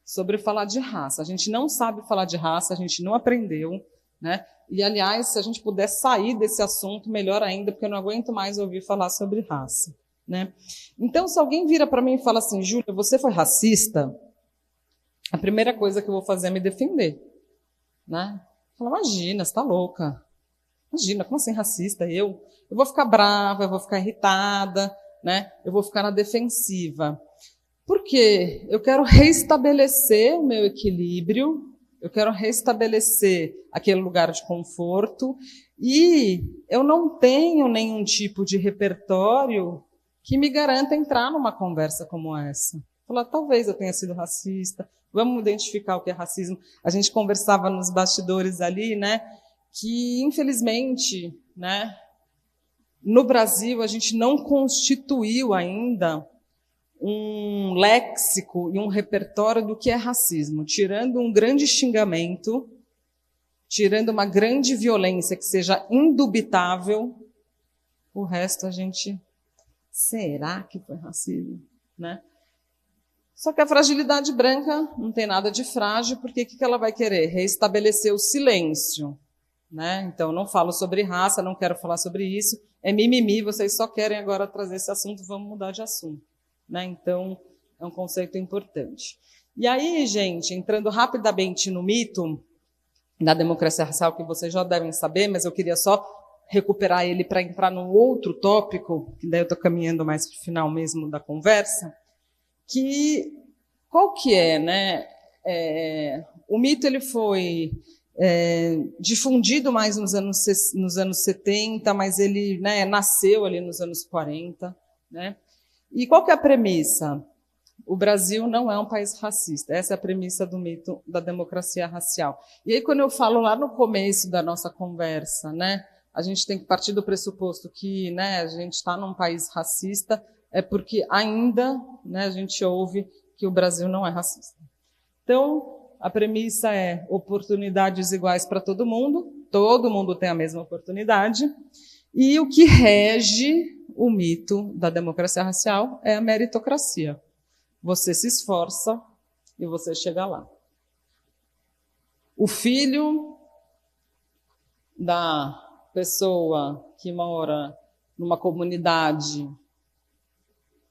Speaker 5: sobre falar de raça. A gente não sabe falar de raça, a gente não aprendeu, né? E, aliás, se a gente puder sair desse assunto, melhor ainda, porque eu não aguento mais ouvir falar sobre raça, né? Então, se alguém vira para mim e fala assim, Júlia, você foi racista? A primeira coisa que eu vou fazer é me defender, né? Fala, imagina, você está louca. Imagina, como assim racista? Eu vou ficar brava, eu vou ficar irritada, né? Eu vou ficar na defensiva. Por quê? Eu quero restabelecer o meu equilíbrio, eu quero restabelecer aquele lugar de conforto e eu não tenho nenhum tipo de repertório que me garanta entrar numa conversa como essa. Falar, talvez eu tenha sido racista, vamos identificar o que é racismo. A gente conversava nos bastidores ali, né, que, infelizmente, né, no Brasil, a gente não constituiu ainda um léxico e um repertório do que é racismo, tirando um grande xingamento, tirando uma grande violência que seja indubitável, o resto a gente... Será que foi racismo? Né? Só que a fragilidade branca não tem nada de frágil, porque o que ela vai querer? Reestabelecer o silêncio. Né? Então, não falo sobre raça, não quero falar sobre isso, é mimimi, vocês só querem agora trazer esse assunto, vamos mudar de assunto. Né? Então, é um conceito importante. E aí, gente, entrando rapidamente no mito da democracia racial, que vocês já devem saber, mas eu queria só recuperar ele para entrar num outro tópico, que daí eu estou caminhando mais para o final mesmo da conversa, que qual que é, né? O mito ele foi difundido mais nos anos 70, mas ele, né, nasceu ali nos anos 40, né? E qual que é a premissa? O Brasil não é um país racista. Essa é a premissa do mito da democracia racial. E aí, quando eu falo lá no começo da nossa conversa, né, a gente tem que partir do pressuposto que, né, a gente está num país racista, é porque ainda, né, a gente ouve que o Brasil não é racista. Então, a premissa é oportunidades iguais para todo mundo tem a mesma oportunidade, e o que rege o mito da democracia racial é a meritocracia. você se esforça e você chega lá. O filho da pessoa que mora numa comunidade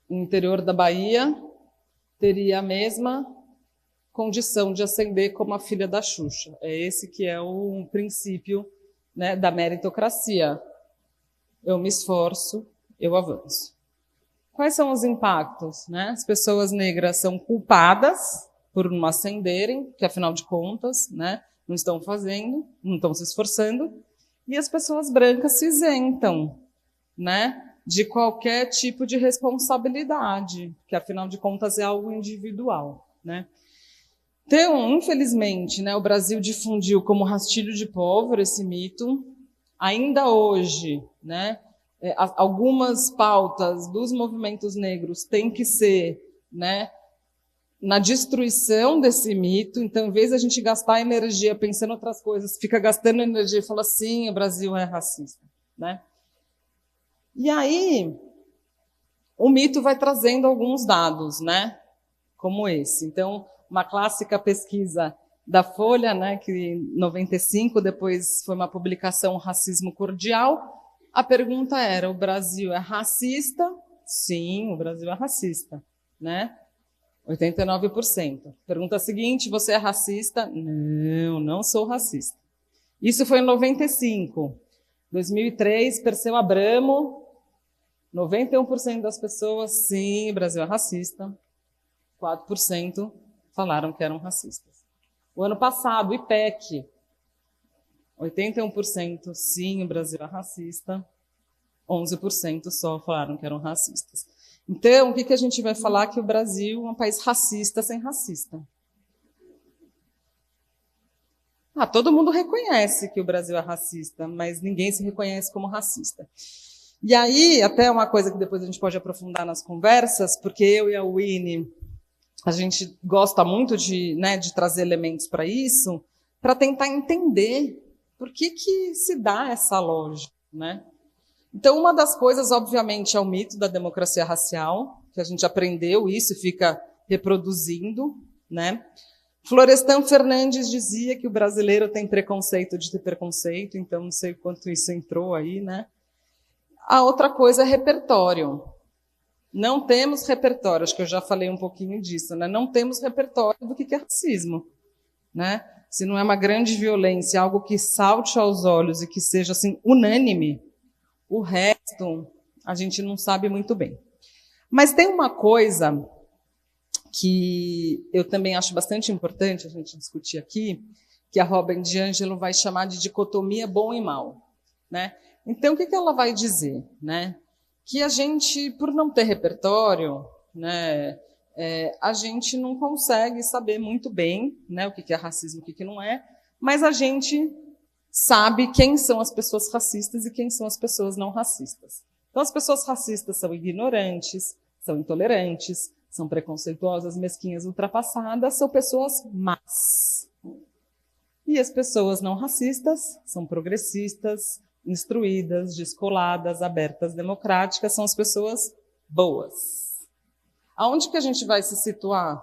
Speaker 5: no interior da Bahia teria a mesma condição de ascender como a filha da Xuxa. É esse que é o princípio, né, da meritocracia. Eu me esforço, eu avanço. Quais são os impactos, né? As pessoas negras são culpadas por não ascenderem, que afinal de contas, né, não estão fazendo, não estão se esforçando, e as pessoas brancas se isentam, né, de qualquer tipo de responsabilidade, que afinal de contas é algo individual, né? Então, infelizmente, né, o Brasil difundiu como rastilho de pólvora esse mito. Ainda hoje, né, algumas pautas dos movimentos negros têm que ser, né, na destruição desse mito. Então, em vez de a gente gastar energia pensando em outras coisas, fica gastando energia e fala assim, o Brasil é racista, né? E aí, o mito vai trazendo alguns dados, né, como esse. Então, uma clássica pesquisa da Folha, né, que em 95, depois foi uma publicação Racismo Cordial. A pergunta era, o Brasil é racista? Sim, o Brasil é racista, né? 89%. Pergunta seguinte, você é racista? Não, não sou racista. Isso foi em 95. 2003, Perseu Abramo, 91% das pessoas, sim, o Brasil é racista. 4% falaram que eram racistas. O ano passado, o IPEC, 81%, sim, o Brasil é racista. 11% só falaram que eram racistas. Então, o que a gente vai falar? Que o Brasil é um país racista sem racista. Todo mundo reconhece que o Brasil é racista, mas ninguém se reconhece como racista. E aí, até uma coisa que depois a gente pode aprofundar nas conversas, porque eu e a Winnie, a gente gosta muito de, né, de trazer elementos para isso, para tentar entender por que se dá essa lógica, né? Então, uma das coisas, obviamente, é o mito da democracia racial, que a gente aprendeu isso e fica reproduzindo, né? Florestan Fernandes dizia que o brasileiro tem preconceito de ter preconceito, então não sei quanto isso entrou aí, né? A outra coisa é repertório. Não temos repertório, acho que eu já falei um pouquinho disso, né? Não temos repertório do que é racismo, né? Se não é uma grande violência, algo que salte aos olhos e que seja assim unânime, o resto a gente não sabe muito bem. Mas tem uma coisa que eu também acho bastante importante a gente discutir aqui, que a Robin DiAngelo vai chamar de dicotomia bom e mal, né? Então, o que ela vai dizer, né? Que a gente, por não ter repertório, né, a gente não consegue saber muito bem, né, o que é racismo e o que não é, mas a gente sabe quem são as pessoas racistas e quem são as pessoas não racistas. Então, as pessoas racistas são ignorantes, são intolerantes, são preconceituosas, mesquinhas, ultrapassadas, são pessoas más. E as pessoas não racistas são progressistas, instruídas, descoladas, abertas, democráticas, são as pessoas boas. Aonde que a gente vai se situar?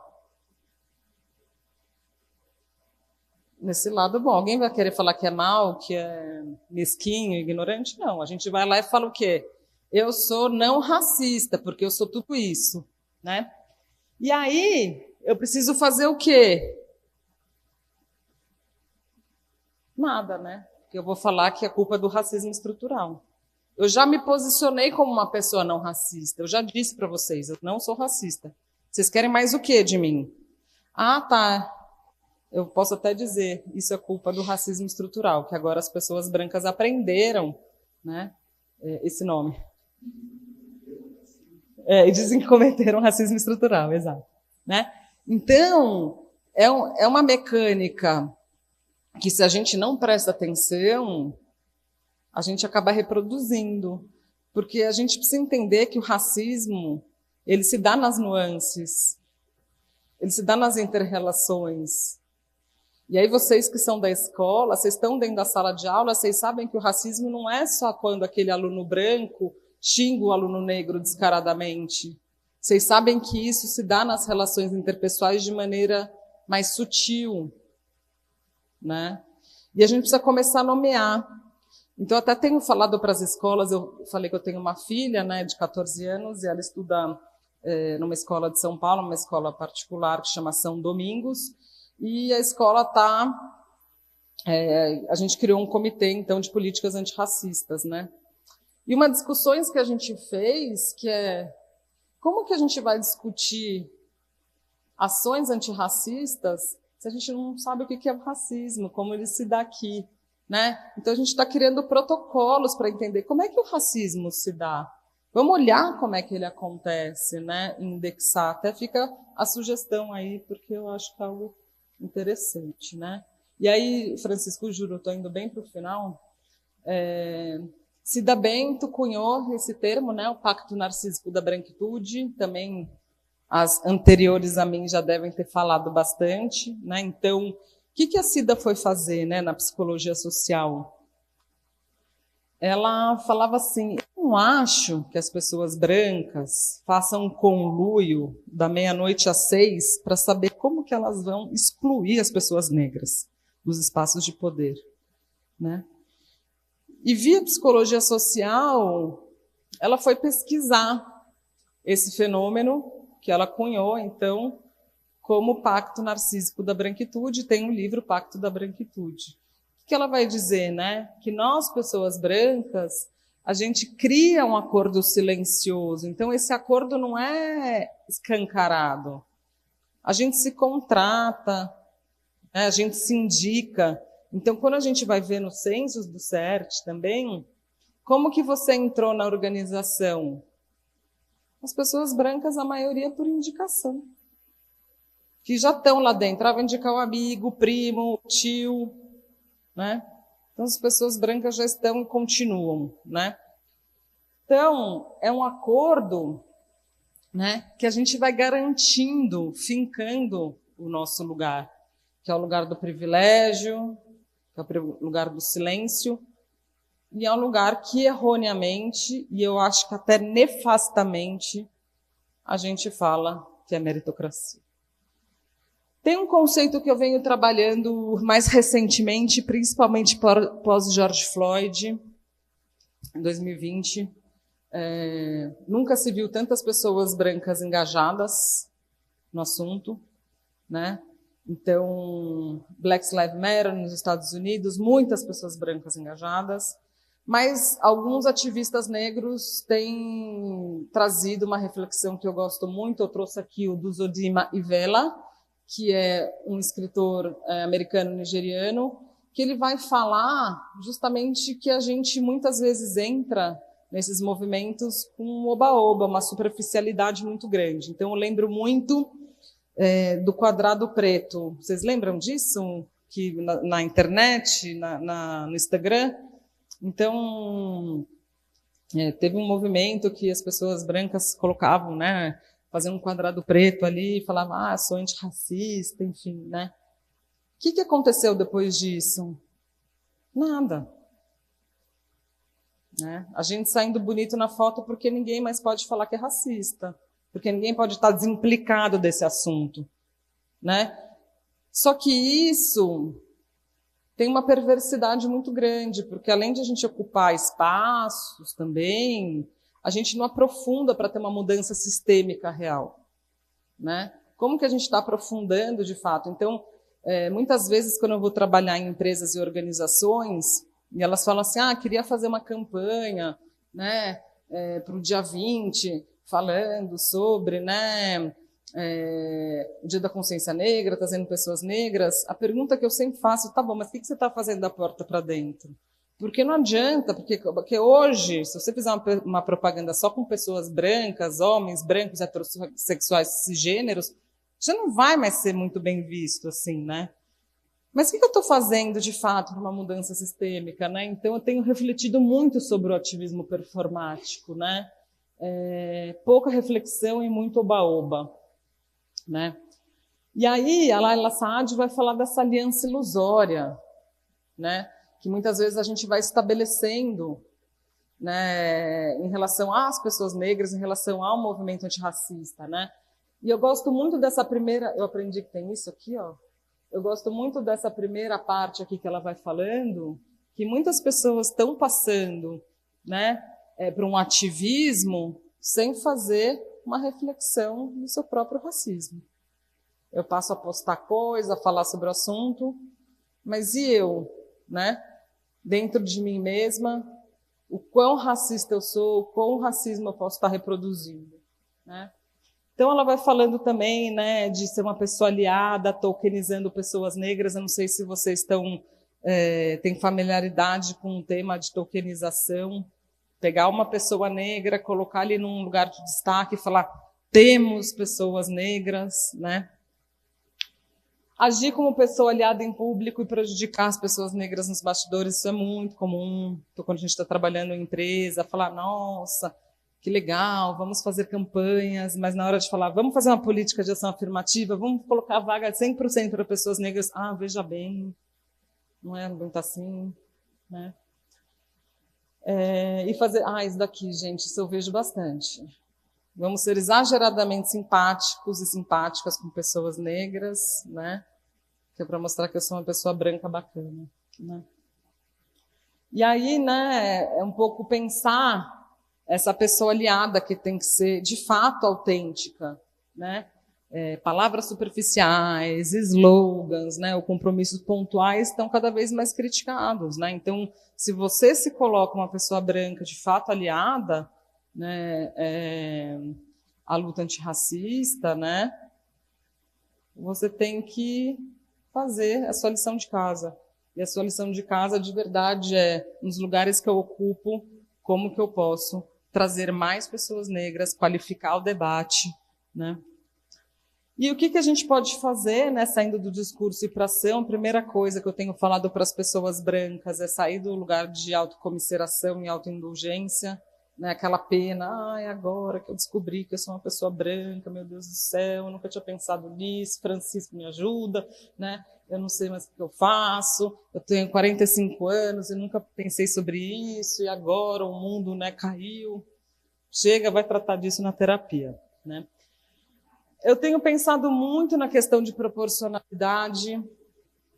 Speaker 5: Nesse lado bom. Alguém vai querer falar que é mal, que é mesquinho, ignorante? Não. A gente vai lá e fala o quê? Eu sou não racista, porque eu sou tudo isso, né? E aí, eu preciso fazer o quê? Nada, né? Porque eu vou falar que é culpa do racismo estrutural. Eu já me posicionei como uma pessoa não racista. Eu já disse para vocês, eu não sou racista. Vocês querem mais o quê de mim? Ah, tá. Eu posso até dizer, isso é culpa do racismo estrutural, que agora as pessoas brancas aprenderam, né, esse nome. E dizem que cometeram racismo estrutural, exato. Né? Então, é uma mecânica que, se a gente não presta atenção, a gente acaba reproduzindo. Porque a gente precisa entender que o racismo, ele se dá nas nuances, ele se dá nas inter-relações. E aí vocês que são da escola, vocês estão dentro da sala de aula, vocês sabem que o racismo não é só quando aquele aluno branco xinga o aluno negro descaradamente. Vocês sabem que isso se dá nas relações interpessoais de maneira mais sutil, né? E a gente precisa começar a nomear. Então, até tenho falado para as escolas, eu falei que eu tenho uma filha, né, de 14 anos, e ela estuda numa escola de São Paulo, uma escola particular que chama São Domingos, e a escola a gente criou um comitê, então, de políticas antirracistas, né? E uma discussões que a gente fez, que é como que a gente vai discutir ações antirracistas se a gente não sabe o que é o racismo, como ele se dá aqui, né? Então, a gente está criando protocolos para entender como é que o racismo se dá. Vamos olhar como é que ele acontece, né? Indexar. Até fica a sugestão aí, porque eu acho que é algo interessante, né? E aí, Francisco, juro, estou indo bem para o final. Cida Bento cunhou esse termo, né? O Pacto Narcísico da Branquitude. Também as anteriores a mim já devem ter falado bastante, né? Então, o que a Cida foi fazer, né, na psicologia social? Ela falava assim: eu não acho que as pessoas brancas façam um conluio da meia-noite às 6 para saber como que elas vão excluir as pessoas negras dos espaços de poder, né? E via psicologia social, ela foi pesquisar esse fenômeno que ela cunhou, então, como Pacto Narcísico da Branquitude. Tem um livro, Pacto da Branquitude. O que ela vai dizer, né? Que nós, pessoas brancas, a gente cria um acordo silencioso. Então, esse acordo não é escancarado. A gente se contrata, né? A gente se indica. Então, quando a gente vai ver nos censos do CERT também, como que você entrou na organização? As pessoas brancas, a maioria por indicação. Que já estão lá dentro. Vai indicar o amigo, o primo, o tio, né? Então, as pessoas brancas já estão e continuam, né? Então, é um acordo, né, que a gente vai garantindo, fincando o nosso lugar, que é o lugar do privilégio, que é o lugar do silêncio, e é um lugar que erroneamente, e eu acho que até nefastamente, a gente fala que é meritocracia. Tem um conceito que eu venho trabalhando mais recentemente, principalmente pós George Floyd, em 2020. Nunca se viu tantas pessoas brancas engajadas no assunto, né? Então, Black Lives Matter nos Estados Unidos, muitas pessoas brancas engajadas, mas alguns ativistas negros têm trazido uma reflexão que eu gosto muito. Eu trouxe aqui o do Uzodimma Ivela, que é um escritor americano-nigeriano, que ele vai falar justamente que a gente muitas vezes entra nesses movimentos com um oba-oba, uma superficialidade muito grande. Então, eu lembro muito do quadrado preto. Vocês lembram disso? Que na internet, no Instagram? Então, teve um movimento que as pessoas brancas colocavam, né, fazendo um quadrado preto ali, e falavam, sou antirracista, enfim, né? O que aconteceu depois disso? Nada. Né? A gente saindo bonito na foto porque ninguém mais pode falar que é racista, porque ninguém pode estar desimplicado desse assunto, né? Só que isso tem uma perversidade muito grande, porque além de a gente ocupar espaços também, a gente não aprofunda para ter uma mudança sistêmica real, né? Como que a gente está aprofundando de fato? Então, muitas vezes, quando eu vou trabalhar em empresas e organizações, e elas falam assim, queria fazer uma campanha, né, para o dia 20, falando sobre, né, o Dia da Consciência Negra, trazendo pessoas negras, a pergunta que eu sempre faço, tá bom, mas o que você está fazendo da porta para dentro? Porque não adianta, porque hoje, se você fizer uma propaganda só com pessoas brancas, homens brancos, heterossexuais, cisgêneros, já não vai mais ser muito bem visto assim, né? Mas o que eu estou fazendo, de fato, para uma mudança sistêmica, né? Então, eu tenho refletido muito sobre o ativismo performático, né? Pouca reflexão e muito oba-oba, né? E aí, a Laila Saad vai falar dessa aliança ilusória, né? Que muitas vezes a gente vai estabelecendo né, em relação às pessoas negras, em relação ao movimento antirracista, né? E eu gosto muito dessa primeira, eu aprendi que tem isso aqui, ó. Eu gosto muito dessa primeira parte aqui que ela vai falando, que muitas pessoas estão passando, né, por um ativismo sem fazer uma reflexão do seu próprio racismo. Eu passo a postar coisa, a falar sobre o assunto, mas e eu, né, dentro de mim mesma, o quão racista eu sou, o quão racismo eu posso estar reproduzindo, né? Então ela vai falando também, né, de ser uma pessoa aliada, tokenizando pessoas negras. Eu não sei se vocês têm familiaridade com o tema de tokenização. Pegar uma pessoa negra, colocar ali num lugar de destaque e falar, temos pessoas negras, né? Agir como pessoa aliada em público e prejudicar as pessoas negras nos bastidores, isso é muito comum. Então, quando a gente está trabalhando em empresa, falar, nossa, que legal, vamos fazer campanhas, mas na hora de falar, vamos fazer uma política de ação afirmativa, vamos colocar a vaga 100% para pessoas negras, veja bem, não é muito assim, né? E fazer, isso daqui, gente, isso eu vejo bastante. Vamos ser exageradamente simpáticos e simpáticas com pessoas negras, né? Que é para mostrar que eu sou uma pessoa branca bacana, né? E aí, né, é um pouco pensar essa pessoa aliada que tem que ser, de fato, autêntica, né? Palavras superficiais, slogans, né, ou compromissos pontuais estão cada vez mais criticados, né? Então, se você se coloca uma pessoa branca de fato aliada, né, à luta antirracista, né, você tem que fazer a sua lição de casa. E a sua lição de casa, de verdade, nos lugares que eu ocupo, como que eu posso trazer mais pessoas negras, qualificar o debate, né? E o que a gente pode fazer, né, saindo do discurso e para a ação? A primeira coisa que eu tenho falado para as pessoas brancas é sair do lugar de autocomiseração e autoindulgência, né, aquela pena, agora que eu descobri que eu sou uma pessoa branca, meu Deus do céu, eu nunca tinha pensado nisso, Francisco me ajuda, né, eu não sei mais o que eu faço, eu tenho 45 anos e nunca pensei sobre isso, e agora o mundo, né, caiu. Chega, vai tratar disso na terapia, né? Eu tenho pensado muito na questão de proporcionalidade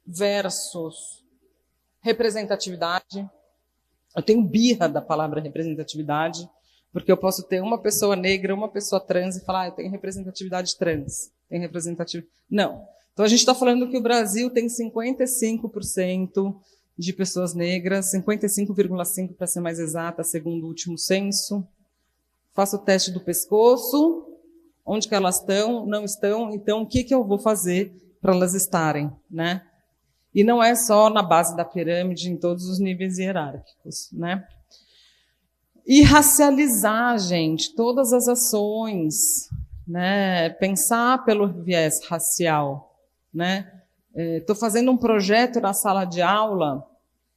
Speaker 5: versus representatividade. Eu tenho birra da palavra representatividade, porque eu posso ter uma pessoa negra, uma pessoa trans e falar, eu tenho representatividade trans, tem representatividade... Não. Então, a gente está falando que o Brasil tem 55% de pessoas negras, 55,5% para ser mais exata, segundo o último censo. Faço o teste do pescoço, onde que elas estão, não estão, então o que eu vou fazer para elas estarem, né? E não é só na base da pirâmide, em todos os níveis hierárquicos, né? E racializar, gente, todas as ações, né? Pensar pelo viés racial, né? Estou fazendo um projeto na sala de aula,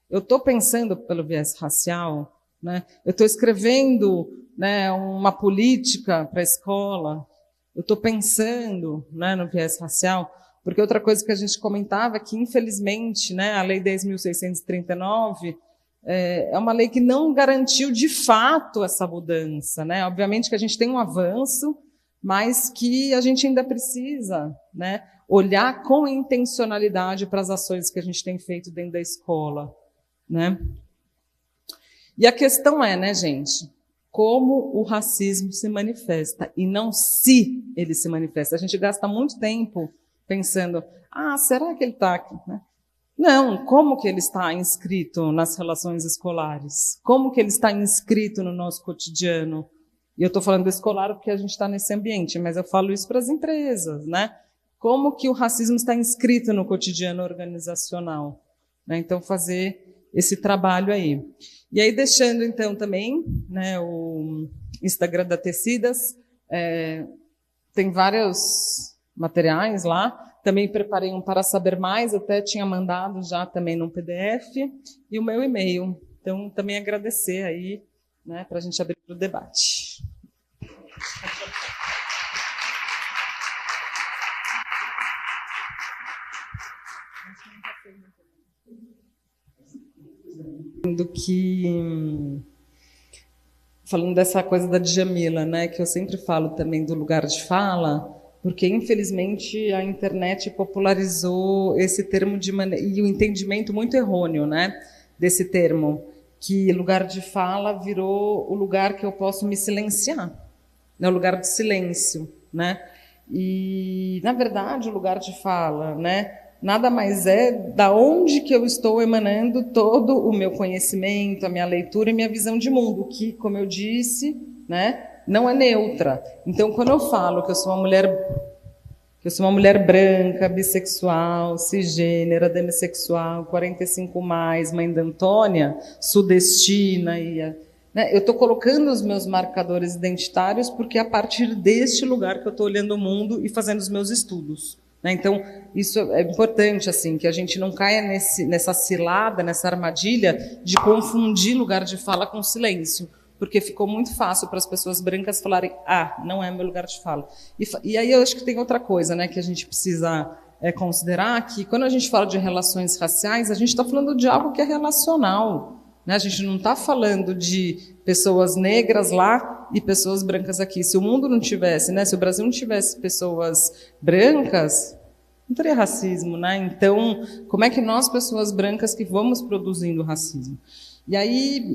Speaker 5: eu estou pensando pelo viés racial, né? Eu estou escrevendo, né, uma política para a escola, eu estou pensando, né, no viés racial, porque outra coisa que a gente comentava é que, infelizmente, né, a Lei 10.639 é uma lei que não garantiu de fato essa mudança, né? Obviamente que a gente tem um avanço, mas que a gente ainda precisa, né, olhar com intencionalidade para as ações que a gente tem feito dentro da escola, né? E a questão é, né, gente, como o racismo se manifesta e não se ele se manifesta. A gente gasta muito tempo pensando, será que ele está aqui? Né? Não, como que ele está inscrito nas relações escolares? Como que ele está inscrito no nosso cotidiano? E eu estou falando do escolar porque a gente está nesse ambiente, mas eu falo isso para as empresas, né? Como que o racismo está inscrito no cotidiano organizacional? Né? Então, fazer esse trabalho aí. E aí, deixando, então, também, né, o Instagram da Tecidas, tem vários materiais lá. Também preparei um para saber mais, até tinha mandado já também num PDF, e o meu e-mail. Então, também agradecer aí, né, para a gente abrir para o debate. Do que falando dessa coisa da Djamila, né, que eu sempre falo também do lugar de fala, porque, infelizmente, a internet popularizou esse termo e o entendimento muito errôneo, né, desse termo, que lugar de fala virou o lugar que eu posso me silenciar, né, o lugar de silêncio, né? E, na verdade, o lugar de fala, né, nada mais é da onde que eu estou emanando todo o meu conhecimento, a minha leitura e minha visão de mundo, que, como eu disse, né, não é neutra. Então, quando eu falo que eu sou uma mulher branca, bissexual, cisgênera, demissexual, 45+, mãe da Antônia, sudestina, né, eu estou colocando os meus marcadores identitários porque é a partir deste lugar que eu estou olhando o mundo e fazendo os meus estudos. Né? Então, isso é importante, assim, que a gente não caia nessa cilada, nessa armadilha de confundir lugar de fala com silêncio, porque ficou muito fácil para as pessoas brancas falarem, não é meu lugar de fala. E aí eu acho que tem outra coisa, né, que a gente precisa considerar, que quando a gente fala de relações raciais, a gente está falando de algo que é relacional. Né? A gente não está falando de pessoas negras lá e pessoas brancas aqui. Se o mundo não tivesse, né, se o Brasil não tivesse pessoas brancas, não teria racismo. Né? Então, como é que nós, pessoas brancas, que vamos produzindo racismo? E aí,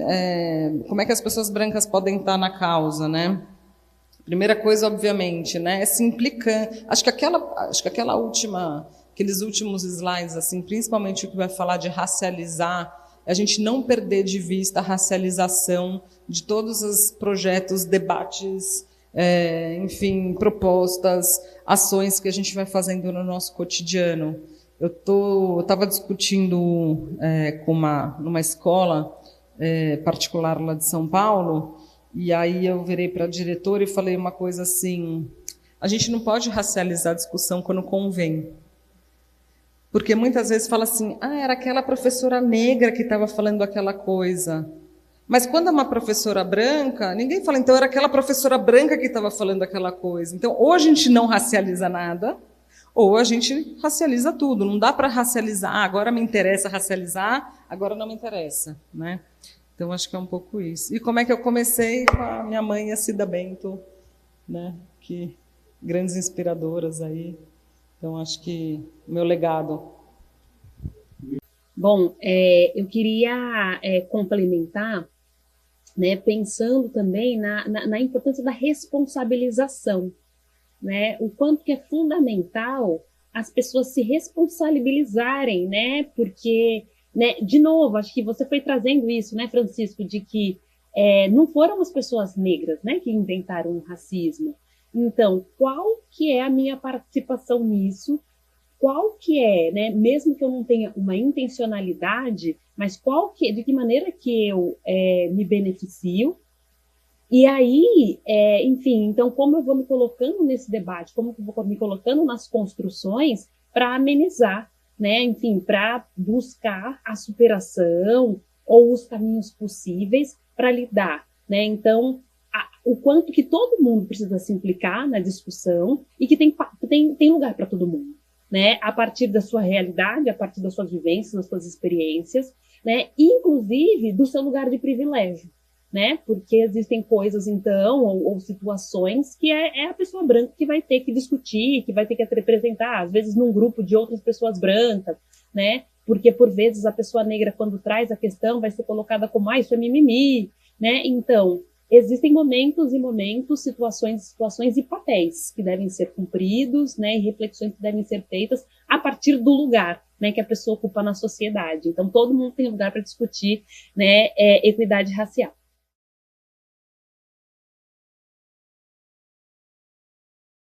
Speaker 5: como é que as pessoas brancas podem estar na causa, né? Primeira coisa, obviamente, né, é se implicar. Acho que aqueles últimos slides, assim, principalmente o que vai falar de racializar, a gente não perder de vista a racialização de todos os projetos, debates, enfim, propostas, ações que a gente vai fazendo no nosso cotidiano. Eu estava discutindo numa escola particular lá de São Paulo, e aí eu virei para a diretora e falei uma coisa assim, a gente não pode racializar a discussão quando convém. Porque muitas vezes fala assim, era aquela professora negra que estava falando aquela coisa. Mas quando é uma professora branca, ninguém fala, então era aquela professora branca que estava falando aquela coisa. Então, ou a gente não racializa nada, ou a gente racializa tudo. Não dá para racializar, agora me interessa racializar, agora não me interessa. Né? Então, acho que é um pouco isso. E como é que eu comecei? Com a minha mãe, a Cida Bento, né? Que grandes inspiradoras aí. Então, acho que o meu legado.
Speaker 4: Bom, eu queria complementar, né, pensando também na importância da responsabilização, né, o quanto que é fundamental as pessoas se responsabilizarem, né, porque, né, de novo, acho que você foi trazendo isso, né, Francisco, de que não foram as pessoas negras, né, que inventaram o racismo. Então, qual que é a minha participação nisso? Qual que é, né, mesmo que eu não tenha uma intencionalidade, mas de que maneira que eu me beneficio? E aí, enfim, então como eu vou me colocando nesse debate, como eu vou me colocando nas construções para amenizar, né, enfim, para buscar a superação ou os caminhos possíveis para lidar, né? Então, o quanto que todo mundo precisa se implicar na discussão e que tem lugar para todo mundo, né? A partir da sua realidade, a partir das suas vivências, das suas experiências, né? Inclusive do seu lugar de privilégio, né? Porque existem coisas, então, ou situações que é a pessoa branca que vai ter que discutir, que vai ter que representar, às vezes num grupo de outras pessoas brancas, né? Porque, por vezes, a pessoa negra, quando traz a questão, vai ser colocada como, isso é mimimi, né? Então, existem momentos e momentos, situações e papéis que devem ser cumpridos, né, e reflexões que devem ser feitas a partir do lugar, né, que a pessoa ocupa na sociedade. Então, todo mundo tem lugar para discutir, né, equidade racial.